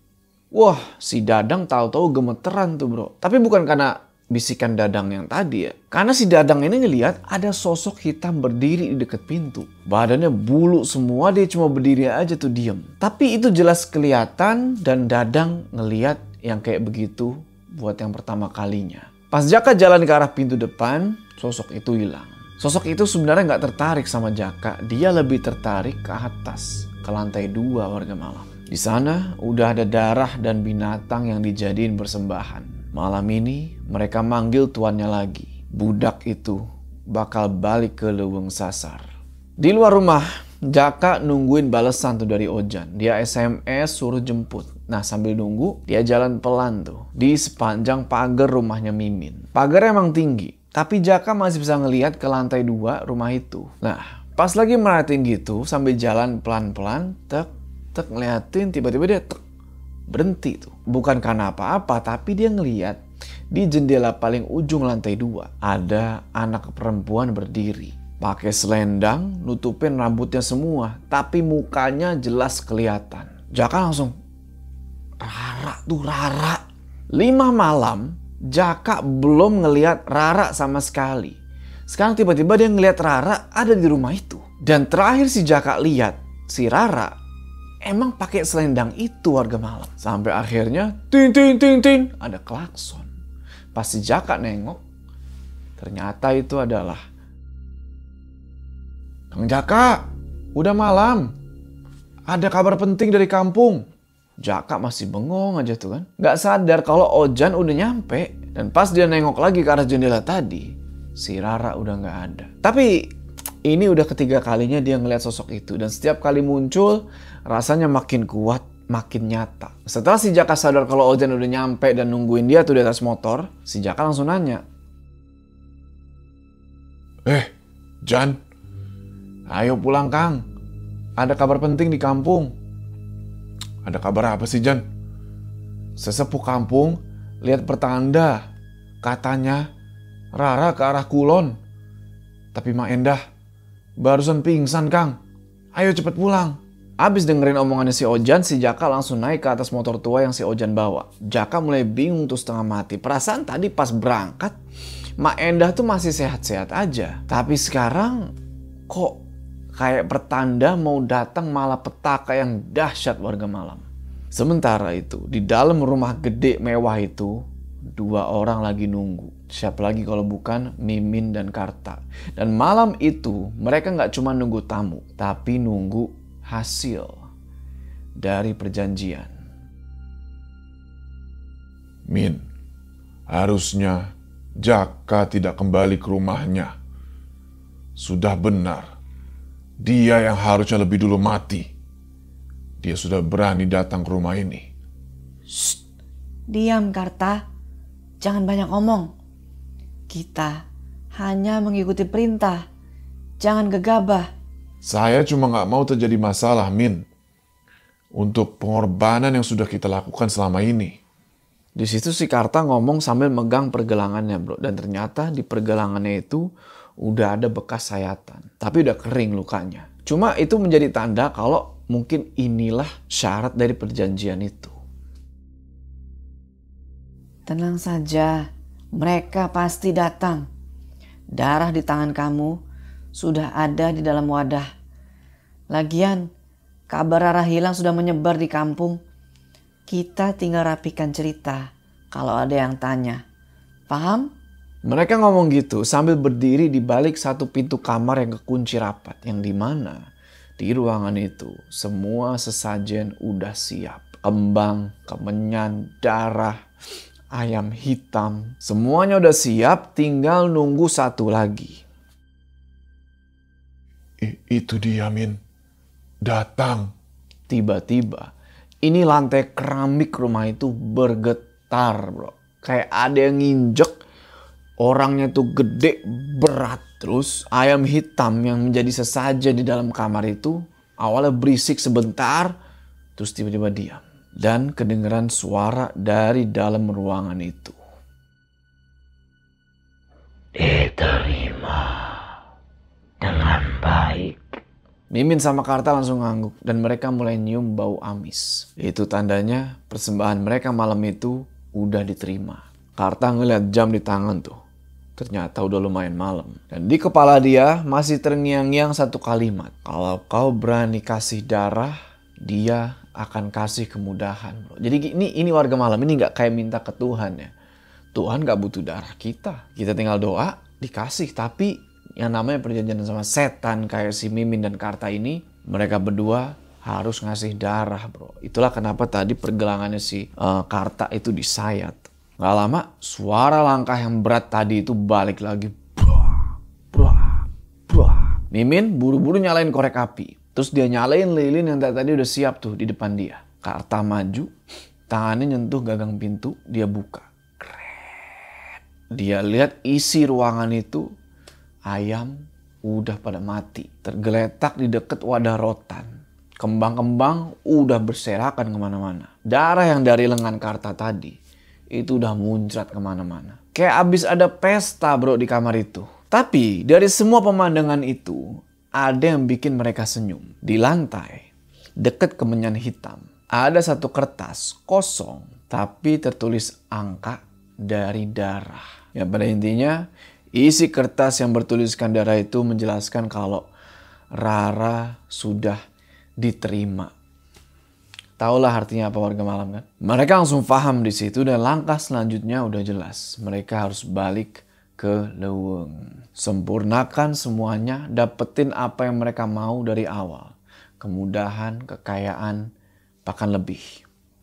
[SPEAKER 7] Wah, si Dadang tahu-tahu gemeteran tuh bro. Tapi bukan karena bisikan Dadang yang tadi ya. Karena si Dadang ini ngelihat ada sosok hitam berdiri di dekat pintu. Badannya bulu semua, dia cuma berdiri aja tuh diem. Tapi itu jelas kelihatan dan Dadang ngelihat yang kayak begitu buat yang pertama kalinya. Pas Jaka jalan ke arah pintu depan, sosok itu hilang. Sosok itu sebenarnya nggak tertarik sama Jaka, dia lebih tertarik ke atas, ke lantai 2 warga malam. Di sana udah ada darah dan binatang yang dijadiin persembahan. Malam ini mereka manggil tuannya lagi. Budak itu bakal balik ke Leuweung Sasar. Di luar rumah, Jaka nungguin balesan tuh dari Ojan. Dia SMS suruh jemput. Nah sambil nunggu, dia jalan pelan tuh di sepanjang pagar rumahnya Mimin. Pagarnya emang tinggi, tapi Jaka masih bisa ngelihat ke lantai 2 rumah itu. Nah pas lagi merhatiin gitu sambil jalan pelan-pelan, tek ngeliatin, tiba-tiba dia berhenti tuh. Bukan karena apa-apa, tapi dia ngeliat di jendela paling ujung lantai 2 ada anak perempuan berdiri. Pakai selendang, nutupin rambutnya semua, tapi mukanya jelas kelihatan. Jaka langsung, Rara. 5 malam, Jaka belum ngeliat Rara sama sekali. Sekarang tiba-tiba dia ngeliat Rara ada di rumah itu. Dan terakhir si Jaka lihat, si Rara emang pakai selendang itu warga malam. Sampai akhirnya, tin, ada klakson. Pas si Jaka nengok, ternyata itu adalah Kang Jaka, udah malam. Ada kabar penting dari kampung. Jaka masih bengong aja tuh kan. Gak sadar kalau Ojan udah nyampe. Dan pas dia nengok lagi ke arah jendela tadi, si Rara udah gak ada. Tapi ini udah ketiga kalinya dia ngeliat sosok itu. Dan setiap kali muncul, rasanya makin kuat, makin nyata. Setelah si Jaka sadar kalau Ojan udah nyampe dan nungguin dia tuh di atas motor, si Jaka langsung nanya.
[SPEAKER 6] Jan, ayo pulang Kang. Ada kabar penting di kampung. Ada kabar apa sih Jan? Sesepuh kampung lihat pertanda. Katanya Rara ke arah Kulon. Tapi Mak Endah barusan pingsan Kang. Ayo cepet pulang.
[SPEAKER 7] Abis dengerin omongannya si Ojan, si Jaka langsung naik ke atas motor tua yang si Ojan bawa. Jaka mulai bingung tuh setengah mati. Perasaan tadi pas berangkat, Mak Endah tuh masih sehat-sehat aja. Tapi sekarang kok kayak pertanda mau datang malapetaka yang dahsyat warga malam. Sementara itu, di dalam rumah gede mewah itu, 2 orang lagi nunggu. Siapa lagi kalau bukan Mimin dan Karta. Dan malam itu mereka nggak cuma nunggu tamu, tapi nunggu hasil dari perjanjian.
[SPEAKER 6] Min, harusnya Jaka tidak kembali ke rumahnya. Sudah benar. Dia yang harusnya lebih dulu mati. Dia sudah berani datang ke rumah ini.
[SPEAKER 8] Shh, diam Karta. Jangan banyak ngomong. Kita hanya mengikuti perintah. Jangan gegabah.
[SPEAKER 6] Saya cuma nggak mau terjadi masalah, Min. Untuk pengorbanan yang sudah kita lakukan selama ini.
[SPEAKER 7] Di situ si Karta ngomong sambil megang pergelangannya bro. Dan ternyata di pergelangannya itu udah ada bekas sayatan. Tapi udah kering lukanya. Cuma itu menjadi tanda kalau mungkin inilah syarat dari perjanjian itu.
[SPEAKER 8] Tenang saja, mereka pasti datang. Darah di tangan kamu sudah ada di dalam wadah. Lagian, kabar Rara hilang sudah menyebar di kampung. Kita tinggal rapikan cerita kalau ada yang tanya. Paham?
[SPEAKER 7] Mereka ngomong gitu sambil berdiri di balik satu pintu kamar yang kekunci rapat. Yang dimana di ruangan itu semua sesajen udah siap. Kembang, kemenyan, darah, ayam hitam. Semuanya udah siap, tinggal nunggu satu lagi.
[SPEAKER 6] Itu dia, Min. Datang.
[SPEAKER 7] Tiba-tiba, ini lantai keramik rumah itu bergetar sebentar bro. Kayak ada yang nginjek, orangnya tuh gede, berat. Terus ayam hitam yang menjadi sesajen di dalam kamar itu awalnya berisik sebentar, terus tiba-tiba diam. Dan kedengeran suara dari dalam ruangan itu. Diterima dengan baik. Mimin sama Karta langsung ngangguk dan mereka mulai nyium bau amis. Itu tandanya persembahan mereka malam itu udah diterima. Karta ngeliat jam di tangan tuh. Ternyata udah lumayan malam. Dan di kepala dia masih terngiang-ngiang satu kalimat. Kalau kau berani kasih darah, dia akan kasih kemudahan. Bro. Jadi ini warga malam ini gak kayak minta ke Tuhan ya. Tuhan gak butuh darah kita. Kita tinggal doa, dikasih. Tapi yang namanya perjanjian sama setan kayak si Mimin dan Karta ini, mereka berdua harus ngasih darah bro. Itulah kenapa tadi pergelangannya si Karta itu disayat. Gak lama suara langkah yang berat tadi itu balik lagi. Bruh, bruh, bruh. Mimin buru-buru nyalain korek api. Terus dia nyalain lilin yang tadi udah siap tuh di depan dia. Karta maju, tangannya nyentuh gagang pintu, dia buka. Kret. Dia lihat isi ruangan itu, ayam udah pada mati. Tergeletak di deket wadah rotan. Kembang-kembang udah berserakan kemana-mana. Darah yang dari lengan Karta tadi itu udah muncrat kemana-mana. Kayak abis ada pesta bro di kamar itu. Tapi dari semua pemandangan itu, ada yang bikin mereka senyum. Di lantai, deket kemenyan hitam, ada satu kertas kosong, tapi tertulis angka dari darah. Ya pada intinya, isi kertas yang bertuliskan darah itu menjelaskan kalau Rara sudah diterima. Taulah artinya apa warga malam kan? Mereka langsung paham di situ dan langkah selanjutnya udah jelas. Mereka harus balik ke Leuweung. Sempurnakan semuanya, dapetin apa yang mereka mau dari awal. Kemudahan, kekayaan, bahkan lebih.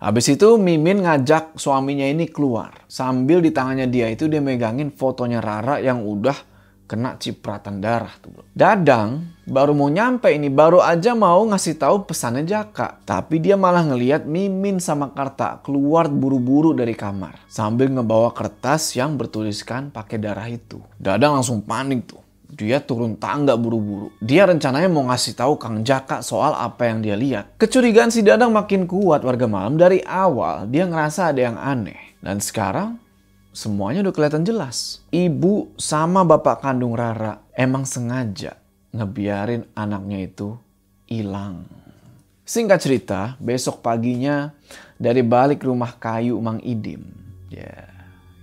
[SPEAKER 7] Habis itu Mimin ngajak suaminya ini keluar. Sambil di tangannya dia itu dia megangin fotonya Rara yang udah kena cipratan darah tuh bro. Dadang baru mau nyampe ini, baru aja mau ngasih tahu pesannya Jaka. Tapi dia malah ngeliat Mimin sama Karta keluar buru-buru dari kamar. Sambil ngebawa kertas yang bertuliskan pakai darah itu. Dadang langsung panik tuh. Dia turun tangga buru-buru. Dia rencananya mau ngasih tahu Kang Jaka soal apa yang dia lihat. Kecurigaan si Dadang makin kuat warga malam. Dari awal dia ngerasa ada yang aneh. Dan sekarang semuanya udah kelihatan jelas. Ibu sama bapak kandung Rara emang sengaja ngebiarin anaknya itu hilang. Singkat cerita, besok paginya dari balik rumah kayu Mang Idim. Ya,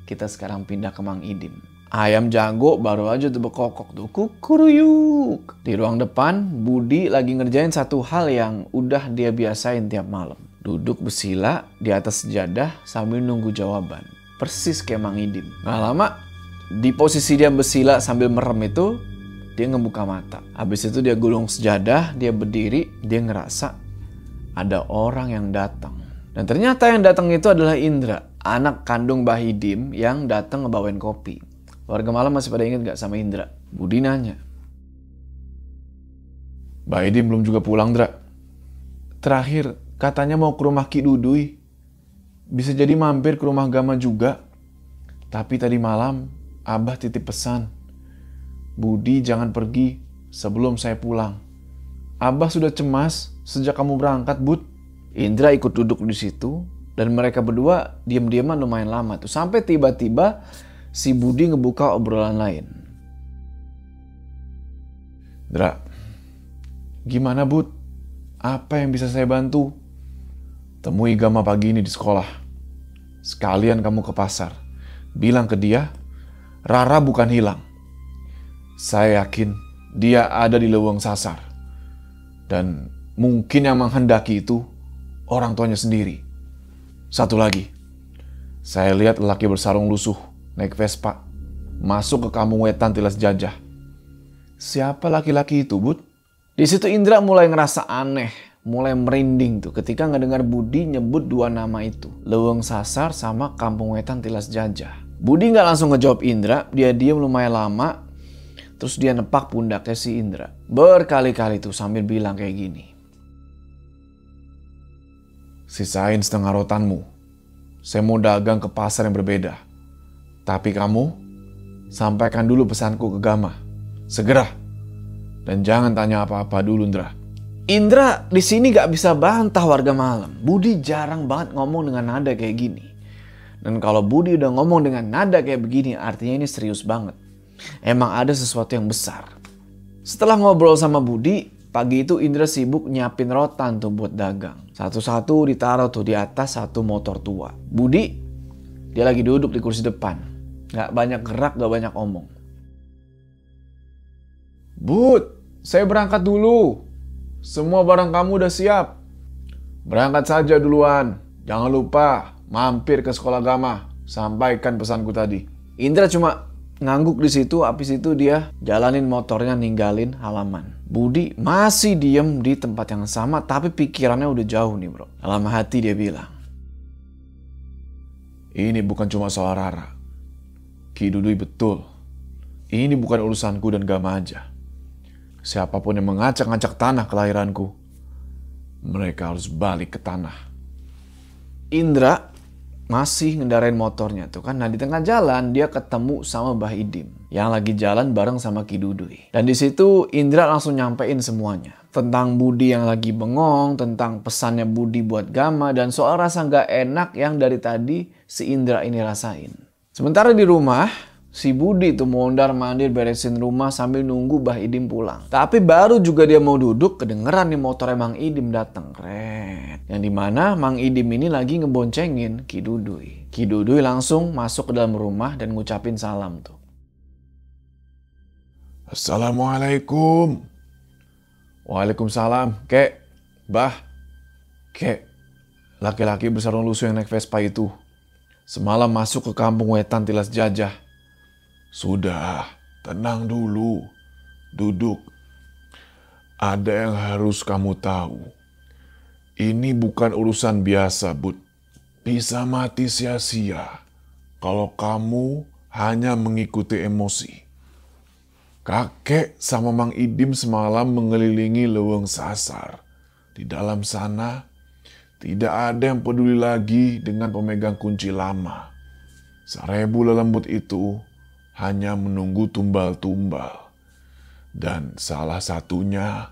[SPEAKER 7] kita sekarang pindah ke Mang Idim. Ayam jago baru aja tuh berkokok tuh, kukuruyuk. Di ruang depan, Budi lagi ngerjain satu hal yang udah dia biasain tiap malam. Duduk bersila di atas sejadah sambil nunggu jawaban. Persis kayak Mang Idim. Gak lama, di posisi dia bersila sambil merem itu, dia ngebuka mata. Habis itu dia gulung sejadah, dia berdiri, dia ngerasa ada orang yang datang. Dan ternyata yang datang itu adalah Indra, anak kandung Mbah Idim yang datang ngebawain kopi. Warga malam masih pada ingat gak sama Indra? Budi nanya. Mbah Idim belum juga pulang, Dra. Terakhir, katanya mau ke rumah Ki Dudui. Bisa jadi mampir ke rumah Gama juga. Tapi tadi malam, Abah titip pesan. Budi jangan pergi sebelum saya pulang. Abah sudah cemas sejak kamu berangkat, Bud. Indra ikut duduk di situ. Dan mereka berdua diam-diaman lumayan lama tuh. Sampai tiba-tiba si Budi ngebuka obrolan lain. Dra, gimana Bud? Apa yang bisa saya bantu? Temui Gama pagi ini di sekolah. Sekalian kamu ke pasar. Bilang ke dia, Rara bukan hilang. Saya yakin dia ada di Leuweung Sasar. Dan mungkin yang menghendaki itu orang tuanya sendiri. Satu lagi, saya lihat lelaki bersarung lusuh naik Vespa masuk ke kampung Wetan Tilas Jajah. Siapa laki-laki itu, Bud? Di situ Indra mulai ngerasa aneh, mulai merinding tuh ketika ngedengar Budi nyebut dua nama itu, Leuweung Sasar sama kampung Wetan Tilas Jajah. Budi nggak langsung ngejawab Indra, dia diam lumayan lama, terus dia nepak pundaknya si Indra berkali-kali tuh sambil bilang kayak gini. Sisain setengah rotanmu, Saya mau dagang ke pasar yang berbeda. Tapi kamu, sampaikan dulu pesanku ke Gama. Segera. Dan jangan tanya apa-apa dulu, Indra.
[SPEAKER 2] Indra di sini gak bisa bantah warga malam. Budi jarang banget ngomong dengan nada kayak gini. Dan kalau Budi udah ngomong dengan nada kayak begini, artinya ini serius banget. Emang ada sesuatu yang besar. Setelah ngobrol sama Budi, pagi itu Indra sibuk nyiapin rotan tuh buat dagang. Satu-satu ditaruh tuh di atas satu motor tua. Budi, dia lagi duduk di kursi depan. Gak banyak gerak, gak banyak omong.
[SPEAKER 7] Bud, saya berangkat dulu. Semua barang kamu udah siap. Berangkat saja duluan. Jangan lupa mampir ke sekolah Gama. Sampaikan pesanku tadi.
[SPEAKER 2] Indra cuma ngangguk di situ, habis itu dia jalanin motornya ninggalin halaman. Budi masih diem di tempat yang sama, tapi pikirannya udah jauh nih bro. Dalam hati dia bilang,
[SPEAKER 7] ini bukan cuma soal Rara. Ki Dudui betul. Ini bukan urusanku dan Gama aja. Siapapun yang mengacak-ngacak tanah kelahiranku, mereka harus balik ke tanah.
[SPEAKER 2] Indra masih ngendarain motornya tuh kan. Nah di tengah jalan dia ketemu sama Mbah Idim yang lagi jalan bareng sama Ki Dudui. Dan di situ Indra langsung nyampein semuanya. Tentang Budi yang lagi bengong, tentang pesannya Budi buat Gama, dan soal rasa gak enak yang dari tadi si Indra ini rasain. Sementara di rumah, si Budi tuh mondar-mandir beresin rumah sambil nunggu Mbah Idim pulang. Tapi baru juga dia mau duduk, kedengeran nih motornya Mang Idim datang. Keren. Yang dimana Mang Idim ini lagi ngeboncengin Ki Dudui. Ki Dudui langsung masuk ke dalam rumah dan ngucapin salam tuh.
[SPEAKER 6] Assalamualaikum.
[SPEAKER 7] Waalaikumsalam. Kek, Bah. Kek, laki-laki bersarung lusuh yang naik Vespa itu semalam masuk ke kampung Wetan Tilas Jajah.
[SPEAKER 6] Sudah, tenang dulu. Duduk. Ada yang harus kamu tahu. Ini bukan urusan biasa, Bud. Bisa mati sia-sia kalau kamu hanya mengikuti emosi. Kakek sama Mang Idim semalam mengelilingi Leuweung Sasar. Di dalam sana, tidak ada yang peduli lagi dengan pemegang kunci lama. 1000 lelembut itu hanya menunggu tumbal-tumbal. Dan salah satunya,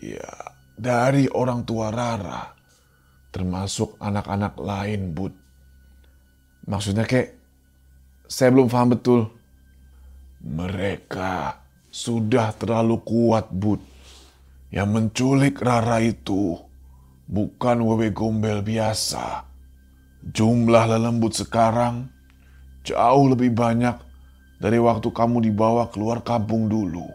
[SPEAKER 6] ya dari orang tua Rara, termasuk anak-anak lain, Bud.
[SPEAKER 7] Maksudnya kek, saya belum paham betul.
[SPEAKER 6] Mereka sudah terlalu kuat, Bud. Yang menculik Rara itu bukan wewe gombel biasa. Jumlah lelembut sekarang jauh lebih banyak dari waktu kamu dibawa keluar kampung dulu.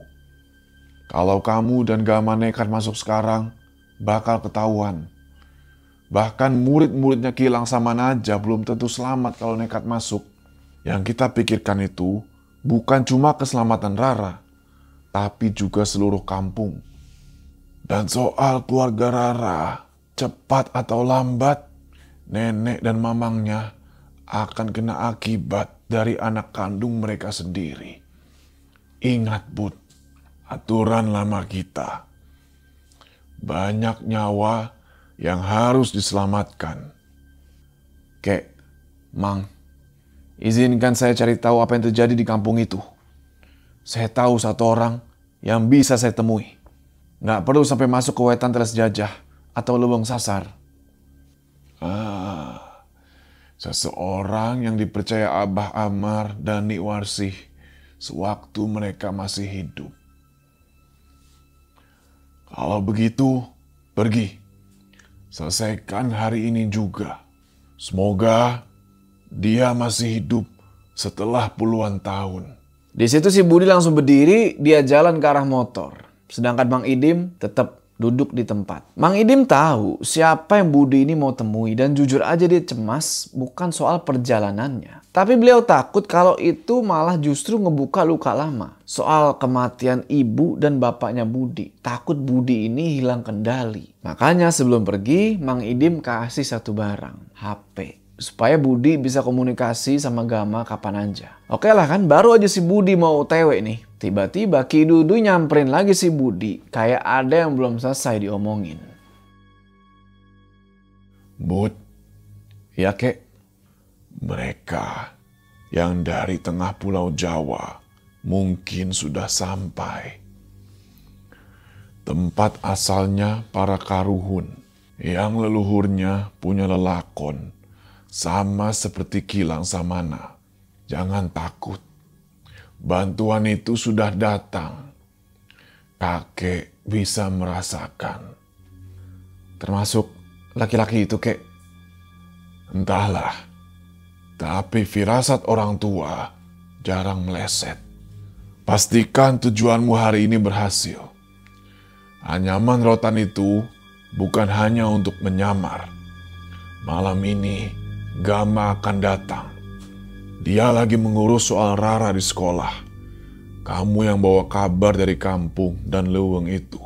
[SPEAKER 6] Kalau kamu dan Gama nekat masuk sekarang, bakal ketahuan. Bahkan murid-muridnya Kilang Samanaja belum tentu selamat kalau nekat masuk. Yang kita pikirkan itu bukan cuma keselamatan Rara, tapi juga seluruh kampung. Dan soal keluarga Rara, cepat atau lambat, nenek dan mamangnya akan kena akibat dari anak kandung mereka sendiri. Ingat, Bud, aturan lama kita. Banyak nyawa yang harus diselamatkan.
[SPEAKER 7] Kek, Mang, izinkan saya cari tahu apa yang terjadi di kampung itu. Saya tahu satu orang yang bisa saya temui. Nggak perlu sampai masuk ke Wetan Tilas Jajah atau Leuweung Sasar.
[SPEAKER 6] Seseorang yang dipercaya Abah Amar dan Nik Warsih sewaktu mereka masih hidup. Kalau begitu, pergi. Selesaikan hari ini juga. Semoga dia masih hidup setelah puluhan tahun.
[SPEAKER 2] Di situ si Budi langsung berdiri, dia jalan ke arah motor. Sedangkan Mang Idim tetap duduk di tempat. Mang Idim tahu siapa yang Budi ini mau temui dan jujur aja dia cemas bukan soal perjalanannya. Tapi beliau takut kalau itu malah justru ngebuka luka lama. Soal kematian ibu dan bapaknya Budi. Takut Budi ini hilang kendali. Makanya sebelum pergi, Mang Idim kasih satu barang. HP. Supaya Budi bisa komunikasi sama Gama kapan aja. Oke lah kan, baru aja si Budi mau OTW nih. Tiba-tiba Ki Dudui nyamperin lagi si Budi. Kayak ada yang belum selesai diomongin.
[SPEAKER 6] Bud,
[SPEAKER 7] Ya kek,
[SPEAKER 6] Mereka yang dari tengah pulau Jawa mungkin sudah sampai. Tempat asalnya para Karuhun yang leluhurnya punya lelakon sama seperti Kilang Samana. Jangan takut, bantuan itu sudah datang. Kakek bisa merasakan. Termasuk laki-laki itu, kek. Entahlah, tapi firasat orang tua jarang meleset. Pastikan tujuanmu hari ini berhasil. Anyaman rotan itu bukan hanya untuk menyamar. Malam ini Gama akan datang. Dia lagi mengurus soal Rara di sekolah. Kamu yang bawa kabar dari kampung dan leuweung itu.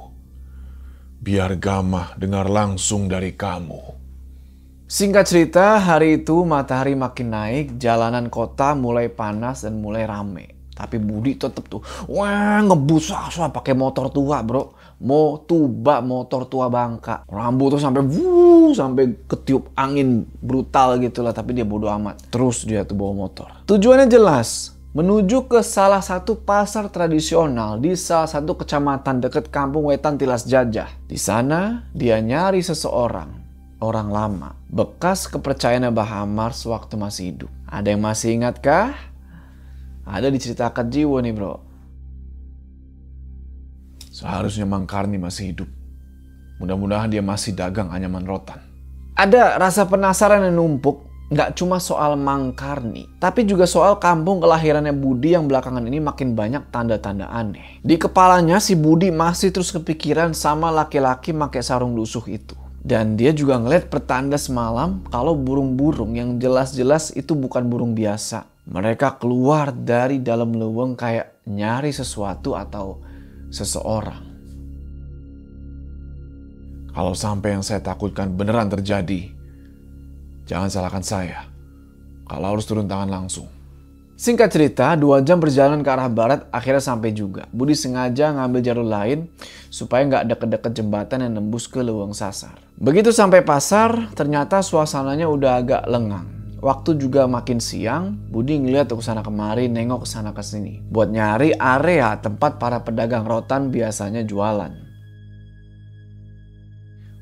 [SPEAKER 6] Biar Gama dengar langsung dari kamu.
[SPEAKER 7] Singkat cerita, hari itu matahari makin naik, jalanan kota mulai panas dan mulai rame. Tapi Budi tetep tuh, wah ngebut pakai motor tua bro. Mau tuba motor tua bangka. Rambut tuh sampai ketiup angin brutal gitu lah. Tapi dia bodo amat. Terus dia tuh bawa motor. Tujuannya jelas. Menuju ke salah satu pasar tradisional di salah satu kecamatan dekat kampung Wetan Tilas Jajah. Di sana dia nyari seseorang, orang lama, bekas kepercayaan Abah Amar sewaktu masih hidup. Ada yang masih ingat kah? Ada diceritakan jiwa nih bro. Seharusnya Mang Karni masih hidup. Mudah-mudahan dia masih dagang anyaman rotan. Ada rasa penasaran yang numpuk. Nggak cuma soal Mang Karni, tapi juga soal kampung kelahirannya Budi yang belakangan ini makin banyak tanda-tanda aneh. Di kepalanya si Budi masih terus kepikiran sama laki-laki pakai sarung lusuh itu. Dan dia juga ngeliat pertanda semalam kalau burung-burung yang jelas-jelas itu bukan burung biasa. Mereka keluar dari dalam leuweung kayak nyari sesuatu atau seseorang. Kalau sampai yang saya takutkan beneran terjadi, jangan salahkan saya kalau harus turun tangan langsung. Singkat cerita, 2 jam perjalanan ke arah barat akhirnya sampai juga. Budi sengaja ngambil jalur lain supaya nggak deket-deket jembatan yang nembus ke leuweung Sasar. Begitu sampai pasar, ternyata suasananya udah agak lengang. Waktu juga makin siang, Budi ngeliat ke sana kemari, nengok ke sana ke sini buat nyari area tempat para pedagang rotan biasanya jualan.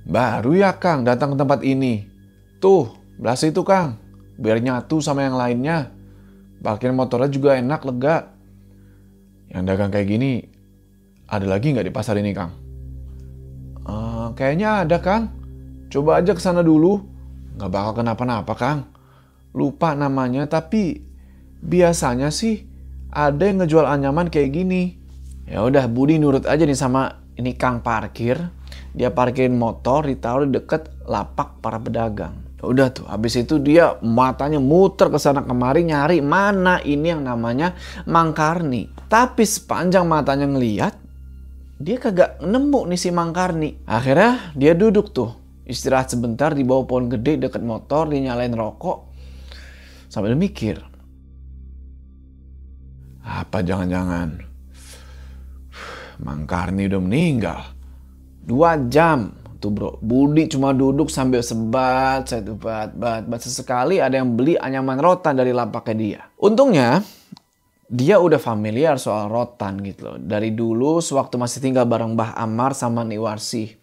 [SPEAKER 7] Baru ya Kang datang ke tempat ini. Tuh, belah situ Kang, biar nyatu sama yang lainnya. Parkir motornya juga enak, lega. Yang dagang kayak gini, ada lagi nggak di pasar ini Kang? Kayaknya ada Kang. Coba aja ke sana dulu. Nggak bakal kenapa-napa Kang. Lupa namanya, tapi biasanya sih ada yang ngejual anyaman kayak gini. Ya udah, Budi nurut aja nih sama ini Kang parkir. Dia parkirin motor ditaruh di deket lapak para pedagang. Udah tuh, habis itu dia matanya muter ke sana kemari nyari mana ini yang namanya Mang Karni. Tapi sepanjang matanya ngeliat, dia kagak nemu nih si Mang Karni. Akhirnya dia duduk tuh, istirahat sebentar di bawah pohon gede deket motor, dia nyalain rokok sambil mikir. Apa jangan-jangan Mang Karni udah meninggal? 2 jam. Tuh bro, Budi cuma duduk sambil sebat, sesekali ada yang beli anyaman rotan dari lapaknya dia. Untungnya, dia udah familiar soal rotan gitu loh. Dari dulu, sewaktu masih tinggal bareng Mbah Amar sama Niwarsih,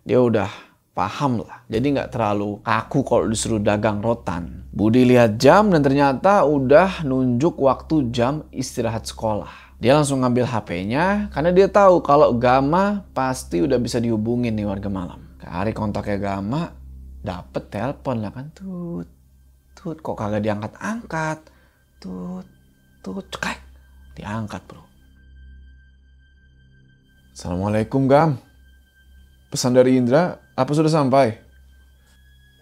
[SPEAKER 7] dia udah paham lah. Jadi nggak terlalu kaku kalau disuruh dagang rotan. Budi lihat jam dan ternyata udah nunjuk waktu jam istirahat sekolah. Dia langsung ngambil HP-nya karena dia tahu kalau Gama pasti udah bisa dihubungin nih warga malam. Cari kontaknya Gama, dapet telepon lah kan. Tut, kok kagak diangkat-angkat. Tut, cekak. Diangkat bro. Assalamualaikum Gam. Pesan dari Indra, apa sudah sampai?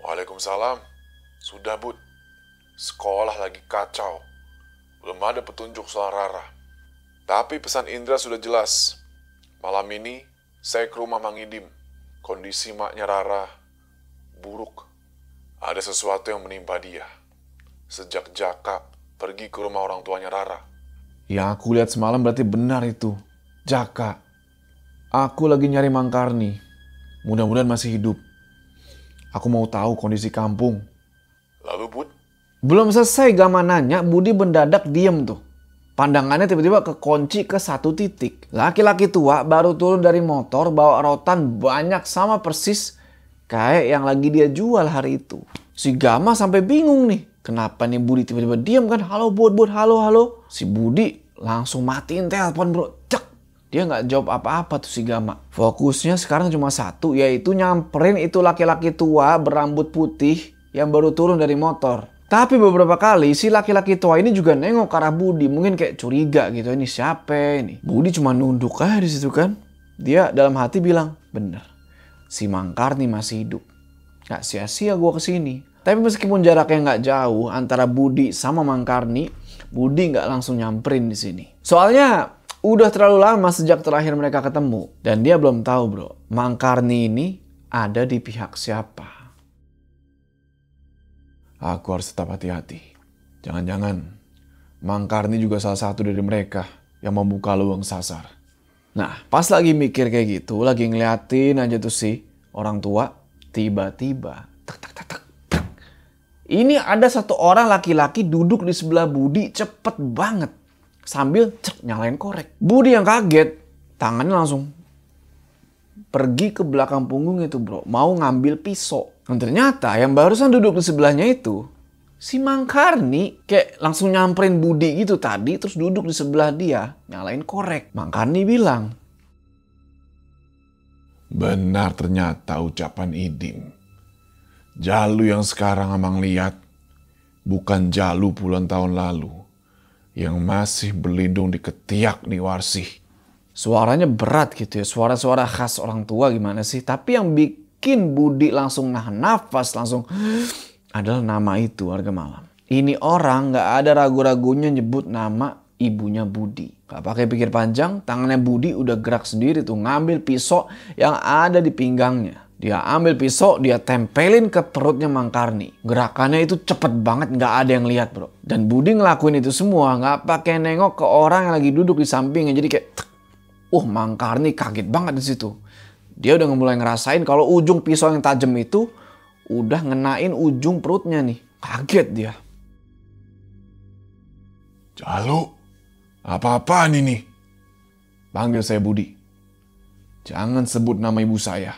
[SPEAKER 6] Waalaikumsalam. Sudah Bud. Sekolah lagi kacau. Belum ada petunjuk soal Rara. Tapi pesan Indra sudah jelas. Malam ini saya ke rumah Mang Idim. Kondisi maknya Rara buruk. Ada sesuatu yang menimpa dia. Sejak Jaka pergi ke rumah orang tuanya Rara.
[SPEAKER 7] Yang aku lihat semalam berarti benar itu. Jaka. Aku lagi nyari Mang Karni. Mudah-mudahan masih hidup. Aku mau tahu kondisi kampung.
[SPEAKER 6] Lalu Bud,
[SPEAKER 7] Belum selesai Gama nanya, Budi mendadak diem tuh. Pandangannya tiba-tiba kekunci ke satu titik. Laki-laki tua baru turun dari motor bawa rotan banyak sama persis kayak yang lagi dia jual hari itu. Si Gama sampai bingung nih. Kenapa nih Budi tiba-tiba diem kan? Halo Bud, halo, halo. Si Budi langsung matiin telepon bro. Cek. Dia nggak jawab apa-apa tuh si Gama. Fokusnya sekarang cuma satu, yaitu nyamperin itu laki-laki tua berambut putih yang baru turun dari motor. Tapi beberapa kali si laki-laki tua ini juga nengok ke arah Budi. Mungkin kayak curiga gitu. Ini siapa ini? Budi cuma nunduk aja di situ kan. Dia dalam hati bilang, bener. Si Mangkarni masih hidup. Gak sia-sia gue kesini. Tapi meskipun jaraknya gak jauh antara Budi sama Mangkarni, Budi gak langsung nyamperin di sini. Soalnya udah terlalu lama sejak terakhir mereka ketemu. Dan dia belum tahu bro, Mangkarni ini ada di pihak siapa. Aku harus tetap hati-hati. Jangan-jangan Mangkarni juga salah satu dari mereka yang membuka lubang sasar. Nah, pas lagi mikir kayak gitu, lagi ngeliatin aja tuh si orang tua, tiba-tiba tak. Ini ada satu orang laki-laki duduk di sebelah Budi cepet banget. Sambil nyalain korek. Budi yang kaget, tangannya langsung pergi ke belakang punggung itu bro. Mau ngambil pisau. Dan ternyata yang barusan duduk di sebelahnya itu si Mangkarni kayak langsung nyamperin Budi gitu tadi. Terus duduk di sebelah dia nyalain korek. Mangkarni bilang,
[SPEAKER 6] benar ternyata ucapan Idim. Jalu yang sekarang Amang lihat bukan Jalu puluhan tahun lalu yang masih berlindung di ketiak Niwarsih.
[SPEAKER 7] Suaranya berat gitu ya. Suara-suara khas orang tua gimana sih. Tapi yang bikin Budi langsung nahan nafas. Langsung adalah nama itu warga malam. Ini orang gak ada ragu-ragunya nyebut nama ibunya Budi. Gak pakai pikir panjang. Tangannya Budi udah gerak sendiri tuh. Ngambil pisau yang ada di pinggangnya. Dia ambil pisau, dia tempelin ke perutnya Mangkarni. Gerakannya itu cepet banget, nggak ada yang lihat bro. Dan Budi ngelakuin itu semua, nggak pakai nengok ke orang yang lagi duduk di sampingnya. Jadi kayak, Mangkarni kaget banget di situ. Dia udah mulai ngerasain kalau ujung pisau yang tajam itu udah ngenain ujung perutnya nih. Kaget dia.
[SPEAKER 6] Jalu, apa-apaan ini?
[SPEAKER 7] Panggil saya Budi. Jangan sebut nama ibu saya.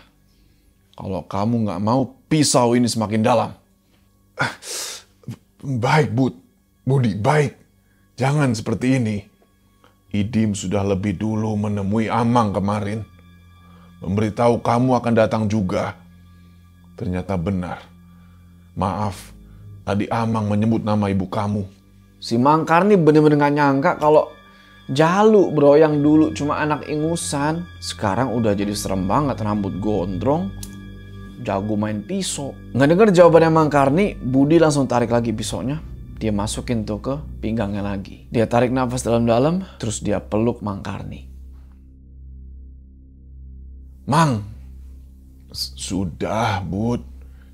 [SPEAKER 7] Kalau kamu nggak mau pisau ini semakin dalam.
[SPEAKER 6] Baik, Budi, baik. Jangan seperti ini. Idim sudah lebih dulu menemui Amang kemarin. Memberitahu kamu akan datang juga. Ternyata benar. Maaf, tadi Amang menyebut nama ibu kamu.
[SPEAKER 7] Si Mangkarni bener-bener gak nyangka kalau Jalu bro yang dulu cuma anak ingusan. Sekarang udah jadi serem banget, rambut gondrong. Jago main pisau. Nggak denger jawabannya Mangkarni, Budi langsung tarik lagi pisaunya. Dia masukin tuh ke pinggangnya lagi. Dia tarik nafas dalam-dalam, terus dia peluk Mangkarni.
[SPEAKER 6] Mang, sudah Bud,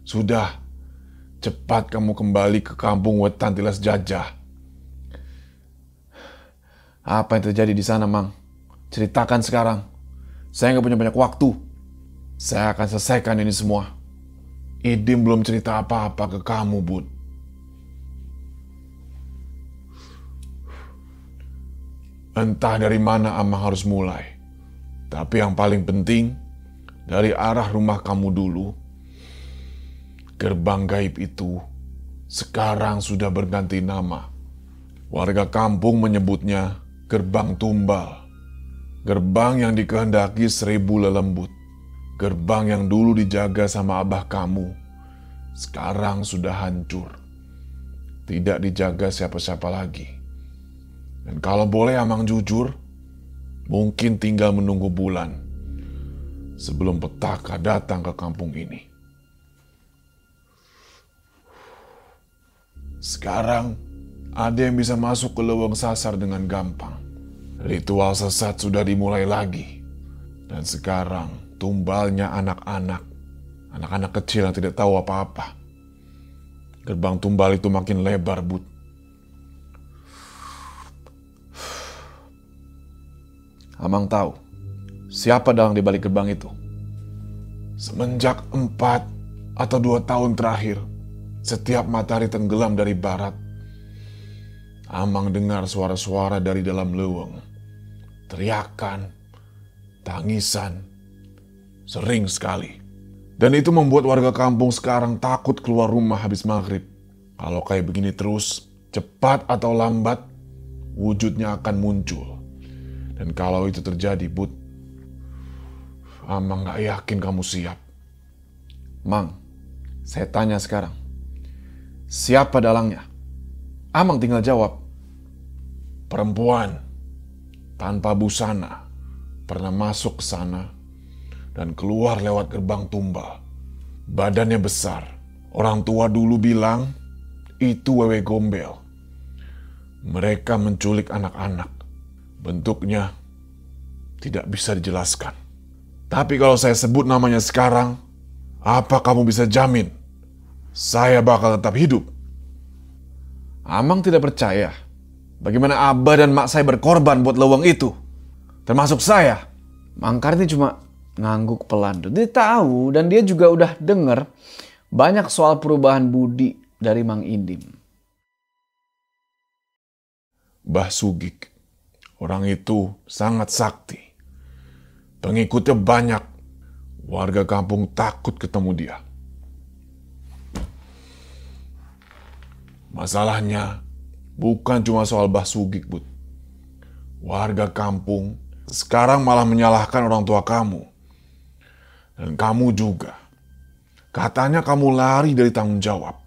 [SPEAKER 6] sudah. Cepat kamu kembali ke kampung Wetan Tilas Jajah.
[SPEAKER 7] Apa yang terjadi di sana, Mang? Ceritakan sekarang. Saya nggak punya banyak waktu. Saya akan selesaikan ini semua.
[SPEAKER 6] Idim belum cerita apa-apa ke kamu, Bud. Entah dari mana Amang harus mulai. Tapi yang paling penting, dari arah rumah kamu dulu, gerbang gaib itu sekarang sudah berganti nama. Warga kampung menyebutnya gerbang tumbal. Gerbang yang dikehendaki 1000 lelembut. Gerbang yang dulu dijaga sama abah kamu, sekarang sudah hancur. Tidak dijaga siapa-siapa lagi. Dan kalau boleh Amang jujur, mungkin tinggal menunggu bulan sebelum petaka datang ke kampung ini. Sekarang ada yang bisa masuk ke lubang sasar dengan gampang. Ritual sesat sudah dimulai lagi. Dan sekarang tumbalnya anak-anak. Anak-anak kecil yang tidak tahu apa-apa. Gerbang tumbal itu makin lebar, Bud.
[SPEAKER 7] Amang tahu siapa dalang di balik gerbang itu?
[SPEAKER 6] Semenjak 4 atau 2 tahun terakhir, setiap matahari tenggelam dari barat, Amang dengar suara-suara dari dalam leweng. Teriakan, tangisan, sering sekali. Dan itu membuat warga kampung sekarang takut keluar rumah habis maghrib. Kalau kayak begini terus, cepat atau lambat, wujudnya akan muncul. Dan kalau itu terjadi, Bud, Amang gak yakin kamu siap.
[SPEAKER 7] Mang, saya tanya sekarang. Siapa dalangnya? Amang tinggal jawab.
[SPEAKER 6] Perempuan tanpa busana pernah masuk ke sana dan keluar lewat gerbang tumbal. Badannya besar. Orang tua dulu bilang itu wewe gombel. Mereka menculik anak-anak. Bentuknya tidak bisa dijelaskan. Tapi kalau saya sebut namanya sekarang, apa kamu bisa jamin saya bakal tetap hidup?
[SPEAKER 7] Amang tidak percaya. Bagaimana abah dan mak saya berkorban buat leweng itu. Termasuk saya. Mang Karni cuma ngangguk pelan. Dia tahu dan dia juga udah denger banyak soal perubahan budi dari Mang Indim.
[SPEAKER 6] Mbah Sugik, orang itu sangat sakti. Pengikutnya banyak. Warga kampung takut ketemu dia. Masalahnya bukan cuma soal Mbah Sugik, Bud. Warga kampung sekarang malah menyalahkan orang tua kamu. Dan kamu juga. Katanya kamu lari dari tanggung jawab.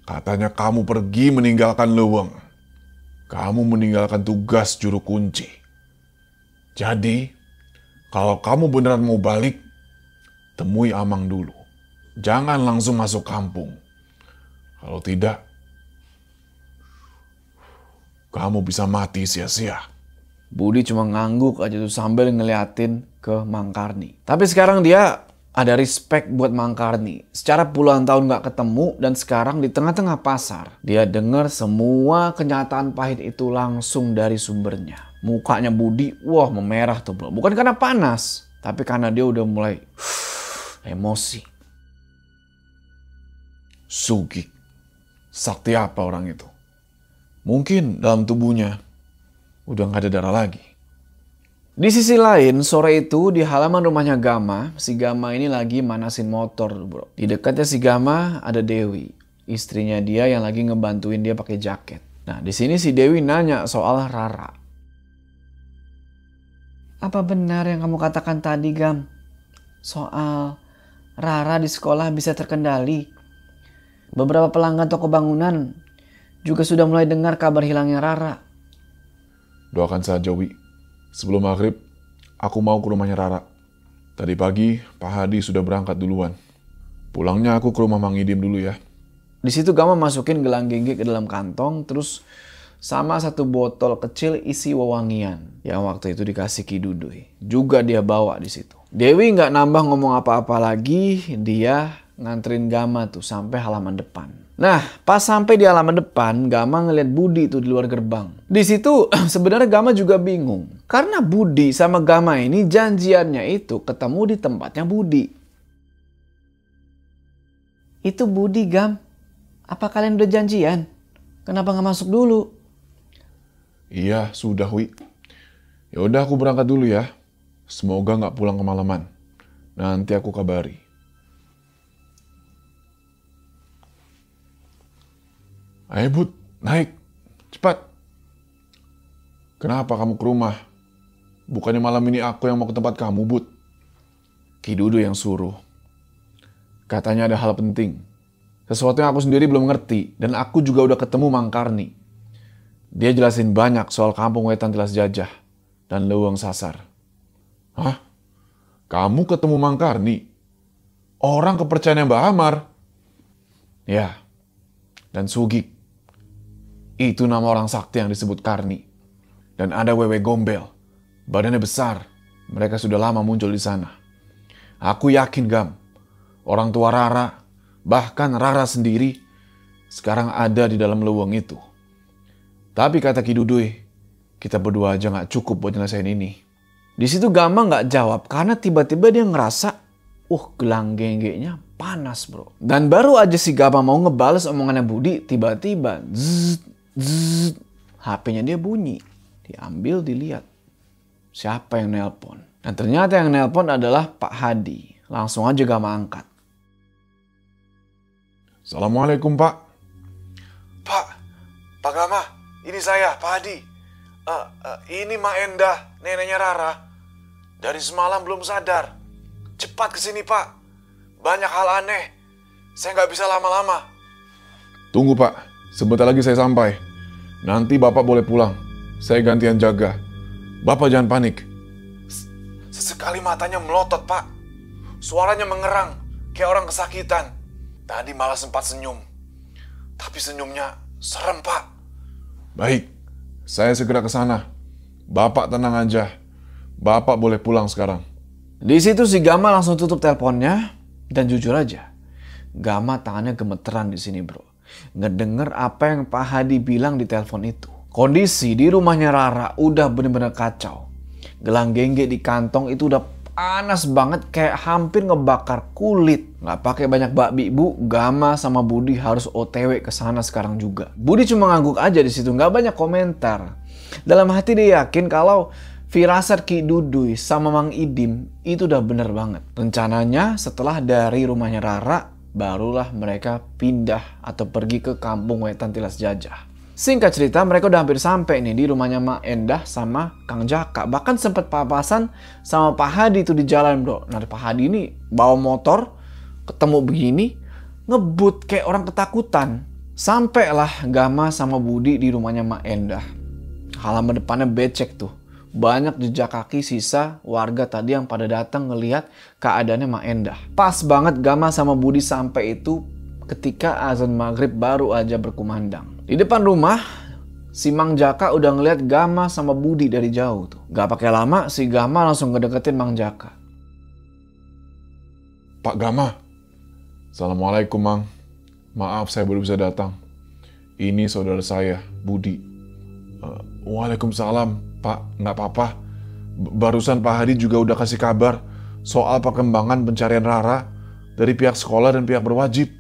[SPEAKER 6] Katanya kamu pergi meninggalkan leweng. Kamu meninggalkan tugas juru kunci. Jadi, kalau kamu beneran mau balik, temui Amang dulu. Jangan langsung masuk kampung. Kalau tidak, kamu bisa mati sia-sia.
[SPEAKER 7] Budi cuma ngangguk aja tuh sambil ngeliatin ke Mang Karni. Tapi sekarang dia ada respect buat Mang Karni. Secara puluhan tahun gak ketemu dan sekarang di tengah-tengah pasar. Dia dengar semua kenyataan pahit itu langsung dari sumbernya. Mukanya Budi, wah memerah tuh bro. Bukan karena panas, tapi karena dia udah mulai emosi.
[SPEAKER 6] Sugik, sakti apa orang itu? Mungkin dalam tubuhnya udah gak ada darah lagi.
[SPEAKER 7] Di sisi lain, sore itu di halaman rumahnya Gama, si Gama ini lagi manasin motor, bro. Di dekatnya si Gama ada Dewi, istrinya dia yang lagi ngebantuin dia pakai jaket. Nah, di sini si Dewi nanya soal Rara.
[SPEAKER 2] Apa benar yang kamu katakan tadi, Gam? Soal Rara di sekolah bisa terkendali. Beberapa pelanggan toko bangunan juga sudah mulai dengar kabar hilangnya Rara.
[SPEAKER 6] Doakan saja, Wi. Sebelum maghrib, aku mau ke rumahnya Rara. Tadi pagi, Pak Hadi sudah berangkat duluan. Pulangnya aku ke rumah Mang Idim dulu ya.
[SPEAKER 7] Di situ Gama masukin gelang gengge ke dalam kantong, terus sama satu botol kecil isi wewangian yang waktu itu dikasih Ki Duduy. Juga dia bawa di situ. Dewi nggak nambah ngomong apa-apa lagi, dia nganterin Gama tuh sampai halaman depan. Nah, pas sampai di halaman depan, Gama ngeliat Budi tuh di luar gerbang. Di situ sebenarnya Gama juga bingung. Karena Budi sama Gama ini janjiannya itu ketemu di tempatnya Budi.
[SPEAKER 2] Itu Budi, Gam. Apa kalian udah janjian? Kenapa nggak masuk dulu?
[SPEAKER 6] Iya, sudah, Wi. Ya udah aku berangkat dulu ya. Semoga nggak pulang kemalaman. Nanti aku kabari. Ayo Bud, naik. Cepat. Kenapa kamu ke rumah? Bukannya malam ini aku yang mau ke tempat kamu, Bud.
[SPEAKER 7] Ki Duduy yang suruh. Katanya ada hal penting. Sesuatu yang aku sendiri belum ngerti. Dan aku juga udah ketemu Mang Karni. Dia jelasin banyak soal kampung Wetan Tilas Jajah. Dan Leweng Sasar.
[SPEAKER 6] Hah? Kamu ketemu Mang Karni? Orang kepercayaannya Mbak Amar?
[SPEAKER 7] Ya. Dan Sugik. Itu nama orang sakti yang disebut Karni. Dan ada wewe gombel. Badannya besar. Mereka sudah lama muncul di sana. Aku yakin, Gam. Orang tua Rara, bahkan Rara sendiri, sekarang ada di dalam leweng itu. Tapi kata Ki Duduy, kita berdua aja gak cukup buat nyelesain ini. Di situ Gama gak jawab karena tiba-tiba dia ngerasa, gelang genggenya panas bro. Dan baru aja si Gama mau ngebales omongannya Budi, tiba-tiba HP-nya dia bunyi. Diambil, dilihat. Siapa yang nelpon? Dan ternyata yang nelpon adalah Pak Hadi. Langsung aja Gama angkat.
[SPEAKER 6] Assalamualaikum Pak. Pak Gama, ini saya Pak Hadi. Ini Mak Endah, neneknya Rara. Dari semalam belum sadar. Cepat kesini Pak. Banyak hal aneh. Saya nggak bisa lama-lama. Tunggu Pak, sebentar lagi saya sampai. Nanti Bapak boleh pulang. Saya gantian jaga. Bapak jangan panik. Sesekali matanya melotot Pak. Suaranya mengerang, kayak orang kesakitan. Tadi malah sempat senyum. Tapi senyumnya serem Pak. Baik, saya segera ke sana. Bapak tenang aja. Bapak boleh pulang sekarang.
[SPEAKER 7] Di situ si Gama langsung tutup teleponnya. Dan jujur aja, Gama tangannya gemeteran di sini bro. Ngedenger apa yang Pak Hadi bilang di telepon itu. Kondisi di rumahnya Rara udah bener-bener kacau. Gelang gengge di kantong itu udah panas banget, kayak hampir ngebakar kulit. Nggak pakai banyak bakbi bu, Gama sama Budi harus OTW ke sana sekarang juga. Budi cuma ngangguk aja di situ, nggak banyak komentar. Dalam hati dia yakin kalau firasat Ki Duduy sama Mang Idim itu udah bener banget. Rencananya setelah dari rumahnya Rara, barulah mereka pindah atau pergi ke kampung Wetan Tilas Jajah. Singkat cerita, mereka udah hampir sampai nih di rumahnya Mak Endah sama Kang Jaka. Bahkan sempat papasan sama Pak Hadi itu di jalan bro. Nah Pak Hadi ini bawa motor, ketemu begini, ngebut kayak orang ketakutan. Sampailah Gama sama Budi di rumahnya Mak Endah. Halaman depannya becek tuh. Banyak jejak kaki sisa warga tadi yang pada datang ngelihat keadaannya Mak Endah. Pas banget Gama sama Budi sampai itu ketika azan maghrib baru aja berkumandang. Di depan rumah, si Mang Jaka udah ngeliat Gama sama Budi dari jauh tuh. Gak pakai lama, si Gama langsung ngedeketin Mang Jaka.
[SPEAKER 6] Pak Gama. Assalamualaikum Mang. Maaf saya baru bisa datang. Ini saudara saya, Budi. Waalaikumsalam Pak, nggak apa-apa. Barusan Pak Hadi juga udah kasih kabar soal perkembangan pencarian Rara dari pihak sekolah dan pihak berwajib.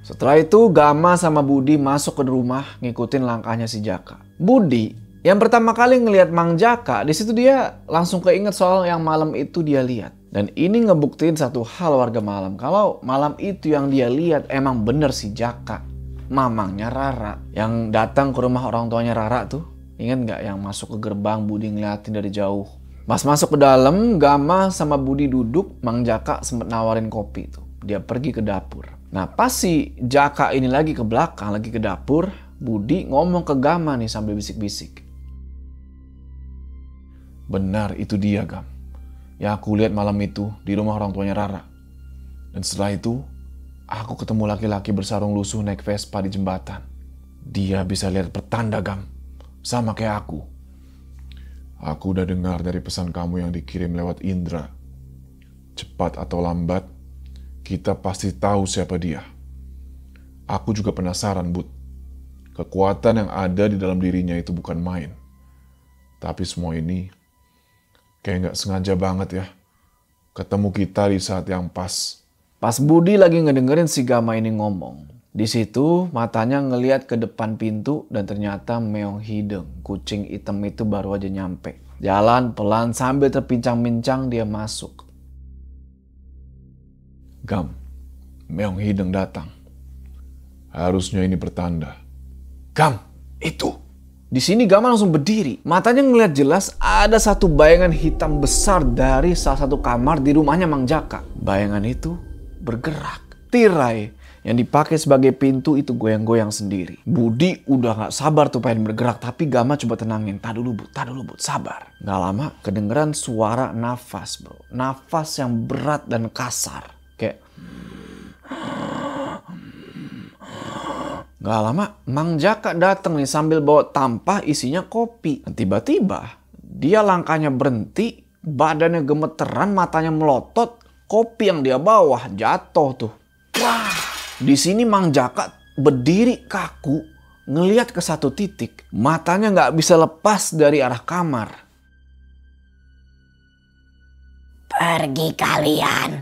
[SPEAKER 7] Setelah itu Gama sama Budi masuk ke rumah ngikutin langkahnya si Jaka. Budi yang pertama kali ngelihat Mang Jaka, di situ dia langsung keinget soal yang malam itu dia lihat. Dan ini ngebuktiin satu hal warga malam, kalau malam itu yang dia lihat emang bener si Jaka, mamangnya Rara, yang datang ke rumah orang tuanya Rara tuh. Ingat nggak yang masuk ke gerbang Budi ngeliatin dari jauh. Pas masuk ke dalam, Gama sama Budi duduk, Mang Jaka sempet nawarin kopi tuh. Dia pergi ke dapur. Nah pas si Jaka ini lagi ke belakang, lagi ke dapur, Budi ngomong ke Gama nih sambil bisik-bisik.
[SPEAKER 6] Benar itu dia Gam. Yang aku lihat malam itu di rumah orang tuanya Rara. Dan setelah itu, aku ketemu laki-laki bersarung lusuh naik Vespa di jembatan. Dia bisa lihat pertanda Gam. Sama kayak aku. Aku udah dengar dari pesan kamu yang dikirim lewat Indra. Cepat atau lambat, kita pasti tahu siapa dia. Aku juga penasaran, Bud. Kekuatan yang ada di dalam dirinya itu bukan main. Tapi semua ini kayak nggak sengaja banget ya. Ketemu kita di saat yang pas.
[SPEAKER 7] Pas Budi lagi ngedengerin si Gama ini ngomong. Di situ matanya ngelihat ke depan pintu dan ternyata Meong Hideng, kucing hitam itu baru aja nyampe. Jalan pelan sambil terpincang-pincang dia masuk.
[SPEAKER 6] Gam, Meong Hideng datang. Harusnya ini pertanda. Gam, itu.
[SPEAKER 7] Di sini Gama langsung berdiri. Matanya ngelihat jelas ada satu bayangan hitam besar dari salah satu kamar di rumahnya Mang Jaka. Bayangan itu bergerak. Tirai yang dipakai sebagai pintu itu goyang-goyang sendiri. Budi udah gak sabar tuh pengen bergerak. Tapi Gama coba tenangin. Tak dulu Bud, sabar. Gak lama kedengeran suara nafas bro. Nafas yang berat dan kasar. Kayak... Gak lama Mang Jaka dateng nih sambil bawa tampah isinya kopi. Dan tiba-tiba dia langkahnya berhenti. Badannya gemeteran, matanya melotot. Kopi yang dia bawa jatuh tuh. Wah! Di sini Mang Jaka berdiri kaku, ngeliat ke satu titik. Matanya nggak bisa lepas dari arah kamar.
[SPEAKER 8] Pergi kalian.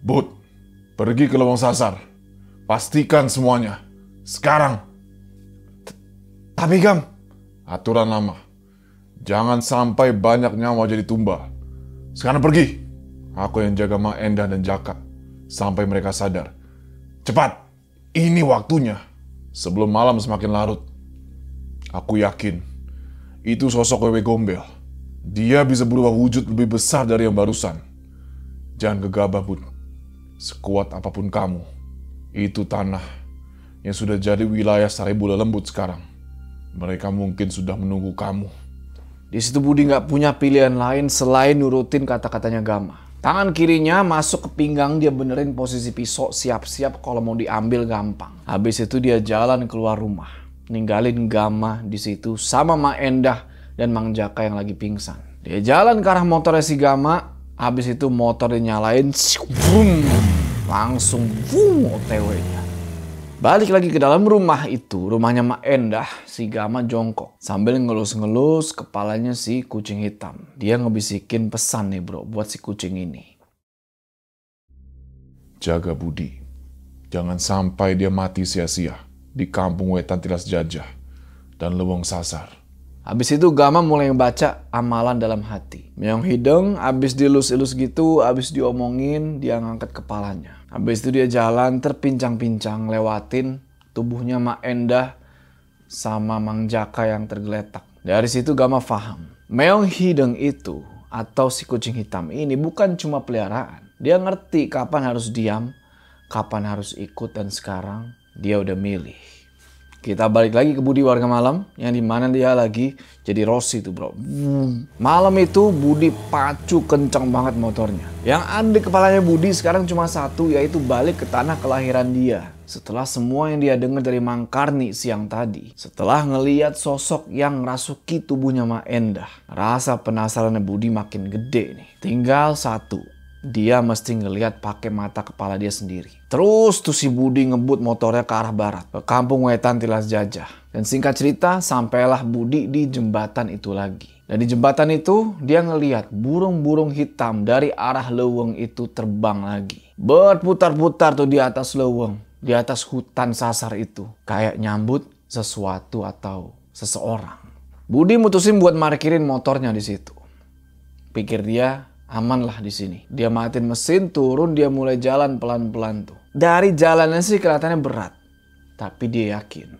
[SPEAKER 6] Bud, pergi ke lubang sasar. Pastikan semuanya. Sekarang.
[SPEAKER 7] Tapi Gam,
[SPEAKER 6] Aturan lama. Jangan sampai banyak nyawa jadi tumbal. Sekarang pergi. Aku yang jaga Mak Endah dan Jaka. Sampai mereka sadar. Cepat. Ini waktunya. Sebelum malam semakin larut. Aku yakin. Itu sosok Wewe Gombel. Dia bisa berubah wujud lebih besar dari yang barusan. Jangan gegabah, Bud. Sekuat apapun kamu, itu tanah yang sudah jadi wilayah Saribula Lembut sekarang. Mereka mungkin sudah menunggu kamu.
[SPEAKER 7] di situ Budi nggak punya pilihan lain selain nurutin kata-katanya Gama. Tangan kirinya masuk ke pinggang, dia benerin posisi pisau, siap-siap kalau mau diambil gampang. Habis itu dia jalan keluar rumah, ninggalin Gama di situ sama Mak Endah dan Mang Jaka yang lagi pingsan. Dia jalan ke arah motornya si Gama. Habis itu motor dinyalain, vroom, langsung vroom OTW-nya. Balik lagi ke dalam rumah itu, rumahnya Mak Endah, si Gama jongkok. Sambil ngelus-ngelus kepalanya si kucing hitam. Dia ngebisikin pesan nih bro, buat si kucing ini.
[SPEAKER 6] Jaga Budi. Jangan sampai dia mati sia-sia di kampung Wetan Tilas Jajah dan Lewong Sasar.
[SPEAKER 7] Habis itu Gama mulai membaca amalan dalam hati. Meong hidung, habis dilus-ilus gitu, habis diomongin, dia ngangkat kepalanya. Habis itu dia jalan terpincang-pincang lewatin tubuhnya Mak Endah sama Mang Jaka yang tergeletak. Dari situ Gama paham. Meong hidung itu atau si kucing hitam ini bukan cuma peliharaan. Dia ngerti kapan harus diam, kapan harus ikut, dan sekarang dia udah milih. Kita balik lagi ke Budi warga malam, yang dimana dia lagi jadi Rossi tuh bro. Malam itu Budi pacu kencang banget motornya. Yang ada di kepalanya Budi sekarang cuma satu, yaitu balik ke tanah kelahiran dia. Setelah semua yang dia dengar dari Mang Karni siang tadi. Setelah ngeliat sosok yang ngerasuki tubuhnya Mak Endah. Rasa penasarannya Budi makin gede nih. Tinggal satu. Dia mesti ngelihat pakai mata kepala dia sendiri. Terus tuh si Budi ngebut motornya ke arah barat, ke kampung Wetan Tilas Jajah. Dan singkat cerita, sampailah Budi di jembatan itu lagi. Dan di jembatan itu, dia ngelihat burung-burung hitam dari arah leweng itu terbang lagi. Berputar-putar tuh di atas leweng, di atas hutan sasar itu. Kayak nyambut sesuatu atau seseorang. Budi mutusin buat parkirin motornya di situ. Pikir dia, aman lah di sini. Dia matiin mesin, turun, dia mulai jalan pelan-pelan tuh. Dari jalannya sih kelihatannya berat. Tapi dia yakin.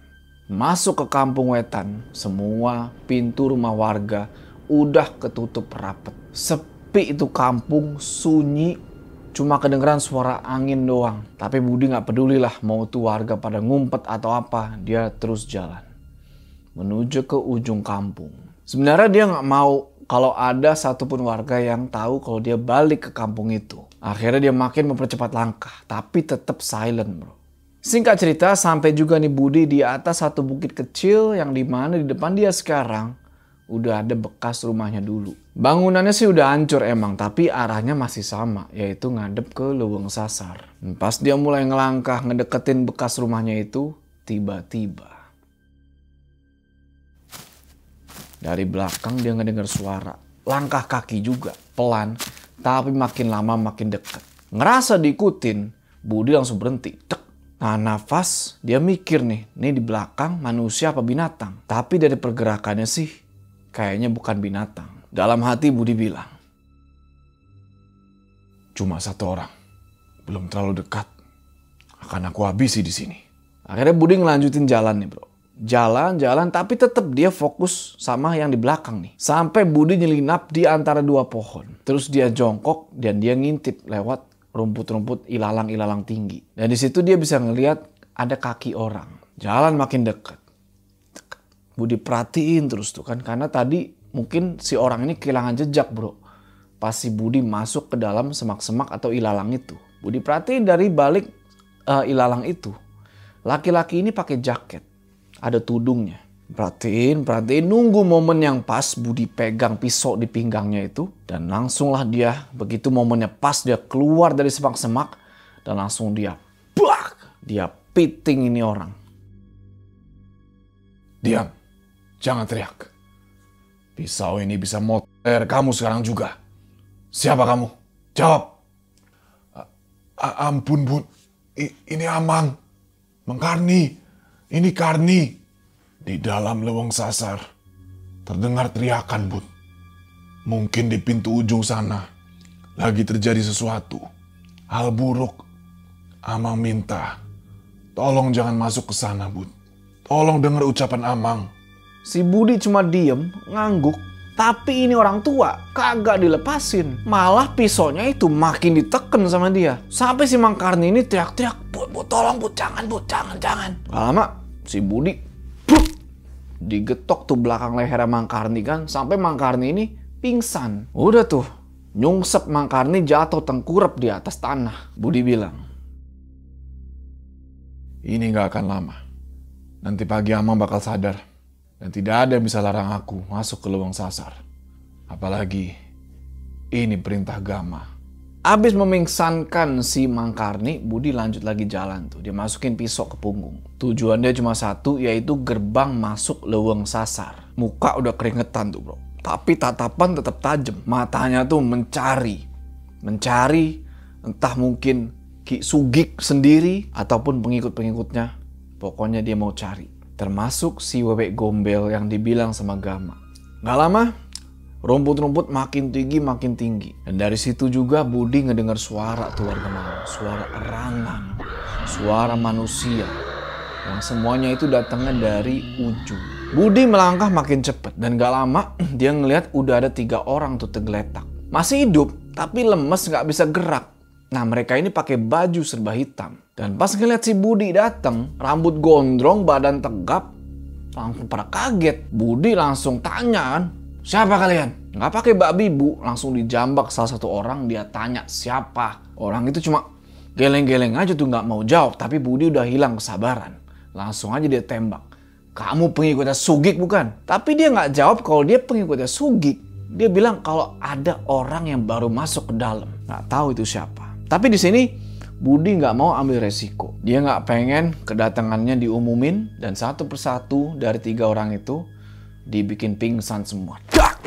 [SPEAKER 7] Masuk ke kampung Wetan, semua pintu rumah warga udah ketutup rapet. Sepi itu kampung, sunyi. Cuma kedengeran suara angin doang. Tapi Budi gak peduli lah mau tuh warga pada ngumpet atau apa. Dia terus jalan. Menuju ke ujung kampung. Sebenarnya dia gak mau kalau ada satupun warga yang tahu kalau dia balik ke kampung itu. Akhirnya dia makin mempercepat langkah, tapi tetap silent bro. Singkat cerita, sampai juga nih Budi di atas satu bukit kecil yang dimana di depan dia sekarang udah ada bekas rumahnya dulu. Bangunannya sih udah hancur emang, tapi arahnya masih sama, yaitu ngadep ke Leweng Sasar. Pas dia mulai ngelangkah ngedeketin bekas rumahnya itu, tiba-tiba dari belakang dia ngedenger suara. Langkah kaki juga, pelan. Tapi makin lama makin dekat. Ngerasa diikutin, Budi langsung berhenti. Tek. Nah nafas, dia mikir nih di belakang manusia apa binatang. Tapi dari pergerakannya sih, kayaknya bukan binatang. Dalam hati Budi bilang,
[SPEAKER 6] cuma satu orang. Belum terlalu dekat. Akan aku habisi di sini.
[SPEAKER 7] Akhirnya Budi ngelanjutin jalan nih bro. Jalan-jalan tapi tetap dia fokus sama yang di belakang nih. Sampai Budi nyelinap di antara dua pohon. Terus dia jongkok dan dia ngintip lewat rumput-rumput ilalang-ilalang tinggi. Dan di situ dia bisa ngelihat ada kaki orang. Jalan makin dekat. Budi perhatiin terus tuh kan. Karena tadi mungkin si orang ini kehilangan jejak bro. Pas si Budi masuk ke dalam semak-semak atau ilalang itu. Budi perhatiin dari balik ilalang itu. Laki-laki ini pakai jaket. Ada tudungnya. Perhatiin, nunggu momen yang pas Budi pegang pisau di pinggangnya itu. Dan langsunglah dia, begitu momennya pas dia keluar dari semak-semak. Dan langsung dia, dia piting ini orang.
[SPEAKER 6] Diam, jangan teriak. Pisau ini bisa moter kamu sekarang juga. Siapa kamu? Jawab. Ampun, Bun. Ini Amang. Mengkarni. Ini Karni. Di dalam leweng sasar terdengar teriakan, Bun. Mungkin di pintu ujung sana lagi terjadi sesuatu. Hal buruk. Amang minta, tolong jangan masuk ke sana, Bun. Tolong dengar ucapan Amang.
[SPEAKER 7] Si Budi cuma diem, ngangguk. Tapi ini orang tua, kagak dilepasin. Malah pisaunya itu makin diteken sama dia. Sampai si Mang Karni ini teriak-teriak, Bud, tolong Bud, jangan Bud, jangan. Gak lama, si Budi digetok tuh belakang lehernya Mang Karni kan. Sampai Mang Karni ini pingsan. Udah tuh, nyungsep Mang Karni jatuh tengkurap di atas tanah. Budi bilang,
[SPEAKER 6] ini gak akan lama. Nanti pagi Amang bakal sadar. Dan tidak ada yang bisa larang aku masuk ke lubang sasar. Apalagi ini perintah Gama.
[SPEAKER 7] Abis memingsankan si Mang Karni, Budi lanjut lagi jalan tuh. Dia masukin pisau ke punggung. Tujuannya cuma satu, yaitu gerbang masuk leweng sasar. Muka udah keringetan tuh, bro. Tapi tatapan tetap tajam. Matanya tuh mencari. Entah mungkin Ki Sugik sendiri ataupun pengikut-pengikutnya. Pokoknya dia mau cari. Termasuk si Wewek Gombel yang dibilang sama Gama. Gak lama, rumput-rumput makin tinggi. Dan dari situ juga Budi ngedengar suara tuh warga malam. Suara erangan, suara manusia. Yang semuanya itu datangnya dari ujung. Budi melangkah makin cepet. Dan gak lama dia ngeliat udah ada 3 orang tuh tergeletak. Masih hidup, tapi lemes gak bisa gerak. Nah, mereka ini pakai baju serba hitam. Dan pas ngeliat si Budi datang, rambut gondrong, badan tegap, langsung pada kaget. Budi langsung tanya kan, siapa kalian? Nggak pakai babi bu, langsung dijambak salah satu orang. Dia tanya siapa. Orang itu cuma geleng-geleng aja tuh nggak mau jawab. Tapi Budi udah hilang kesabaran. Langsung aja dia tembak. Kamu pengikutnya Sugik bukan? Tapi dia nggak jawab kalau dia pengikutnya Sugik. Dia bilang kalau ada orang yang baru masuk ke dalam. Nggak tahu itu siapa. Tapi di sini Budi nggak mau ambil resiko. Dia nggak pengen kedatangannya diumumin dan satu persatu dari 3 orang itu dibikin pingsan semua. Dak.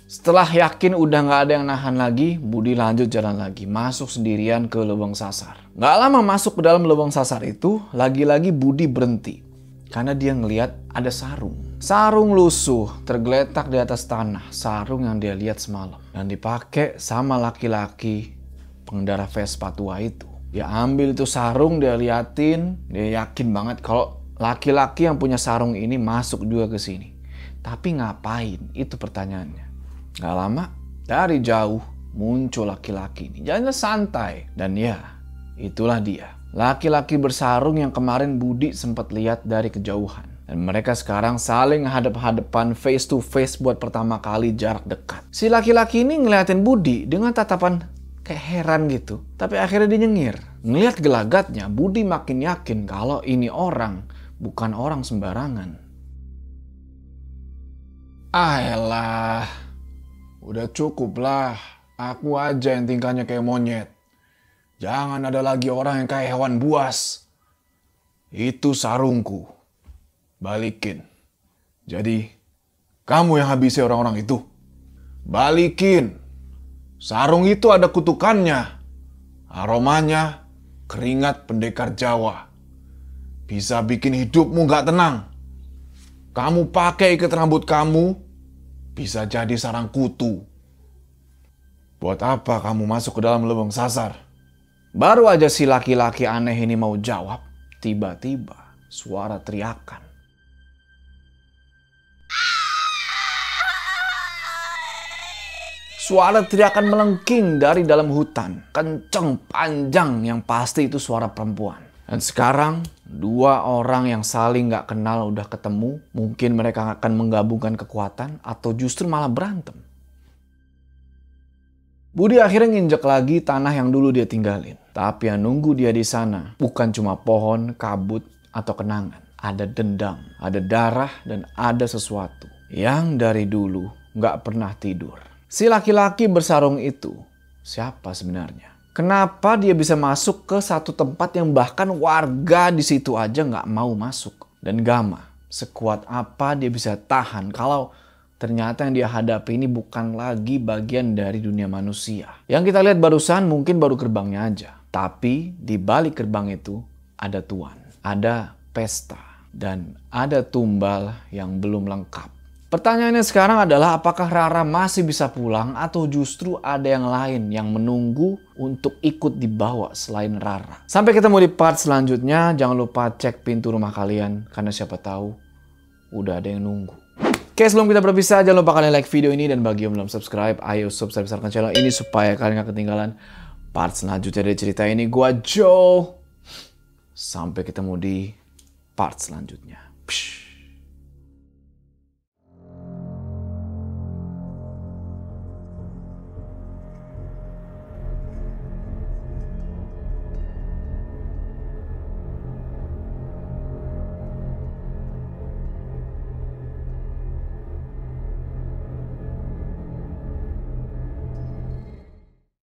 [SPEAKER 7] Setelah yakin udah nggak ada yang nahan lagi, Budi lanjut jalan lagi, masuk sendirian ke lubang sasar. Nggak lama masuk ke dalam lubang sasar itu, lagi-lagi Budi berhenti karena dia ngelihat ada sarung. Sarung lusuh tergeletak di atas tanah, sarung yang dia lihat semalam dan dipakai sama laki-laki pengendara Vespa tua itu. Dia ambil itu sarung, dia liatin, dia yakin banget kalau laki-laki yang punya sarung ini masuk juga ke sini. Tapi ngapain? Itu pertanyaannya. Gak lama, dari jauh muncul laki-laki ini. Jalannya santai. Dan ya, itulah dia. Laki-laki bersarung yang kemarin Budi sempat lihat dari kejauhan. Dan mereka sekarang saling hadap-hadapan face to face buat pertama kali jarak dekat. Si laki-laki ini ngeliatin Budi dengan tatapan kayak heran gitu. Tapi akhirnya dia nyengir. Ngeliat gelagatnya, Budi makin yakin kalau ini orang bukan orang sembarangan.
[SPEAKER 6] Ayolah, udah cukup lah. Aku aja yang tingkahnya kayak monyet. Jangan ada lagi orang yang kayak hewan buas. Itu sarungku. Balikin. Jadi, kamu yang habisi orang-orang itu. Balikin. Sarung itu ada kutukannya. Aromanya keringat pendekar Jawa. Bisa bikin hidupmu gak tenang. Kamu pakai ikat rambut kamu, bisa jadi sarang kutu. Buat apa kamu masuk ke dalam lubang sasar?
[SPEAKER 7] Baru aja si laki-laki aneh ini mau jawab, tiba-tiba suara teriakan. Suara teriakan melengking dari dalam hutan. Kenceng, panjang, yang pasti itu suara perempuan. Dan sekarang, 2 orang yang saling gak kenal udah ketemu. Mungkin mereka akan menggabungkan kekuatan atau justru malah berantem. Budi akhirnya nginjek lagi tanah yang dulu dia tinggalin. Tapi yang nunggu dia di sana bukan cuma pohon, kabut, atau kenangan. Ada dendam, ada darah, dan ada sesuatu yang dari dulu gak pernah tidur. Si laki-laki bersarung itu, siapa sebenarnya? Kenapa dia bisa masuk ke satu tempat yang bahkan warga di situ aja nggak mau masuk? Dan Gama, sekuat apa dia bisa tahan kalau ternyata yang dia hadapi ini bukan lagi bagian dari dunia manusia. Yang kita lihat barusan mungkin baru gerbangnya aja. Tapi di balik gerbang itu ada tuan, ada pesta, dan ada tumbal yang belum lengkap. Pertanyaannya sekarang adalah apakah Rara masih bisa pulang atau justru ada yang lain yang menunggu untuk ikut dibawa selain Rara. Sampai ketemu di part selanjutnya. Jangan lupa cek pintu rumah kalian karena siapa tahu udah ada yang nunggu. Oke, sebelum kita berpisah, jangan lupa kalian like video ini, dan bagi yang belum subscribe, ayo subscribe channel ini supaya kalian gak ketinggalan part selanjutnya dari cerita ini. Gua Joe. Sampai ketemu di part selanjutnya.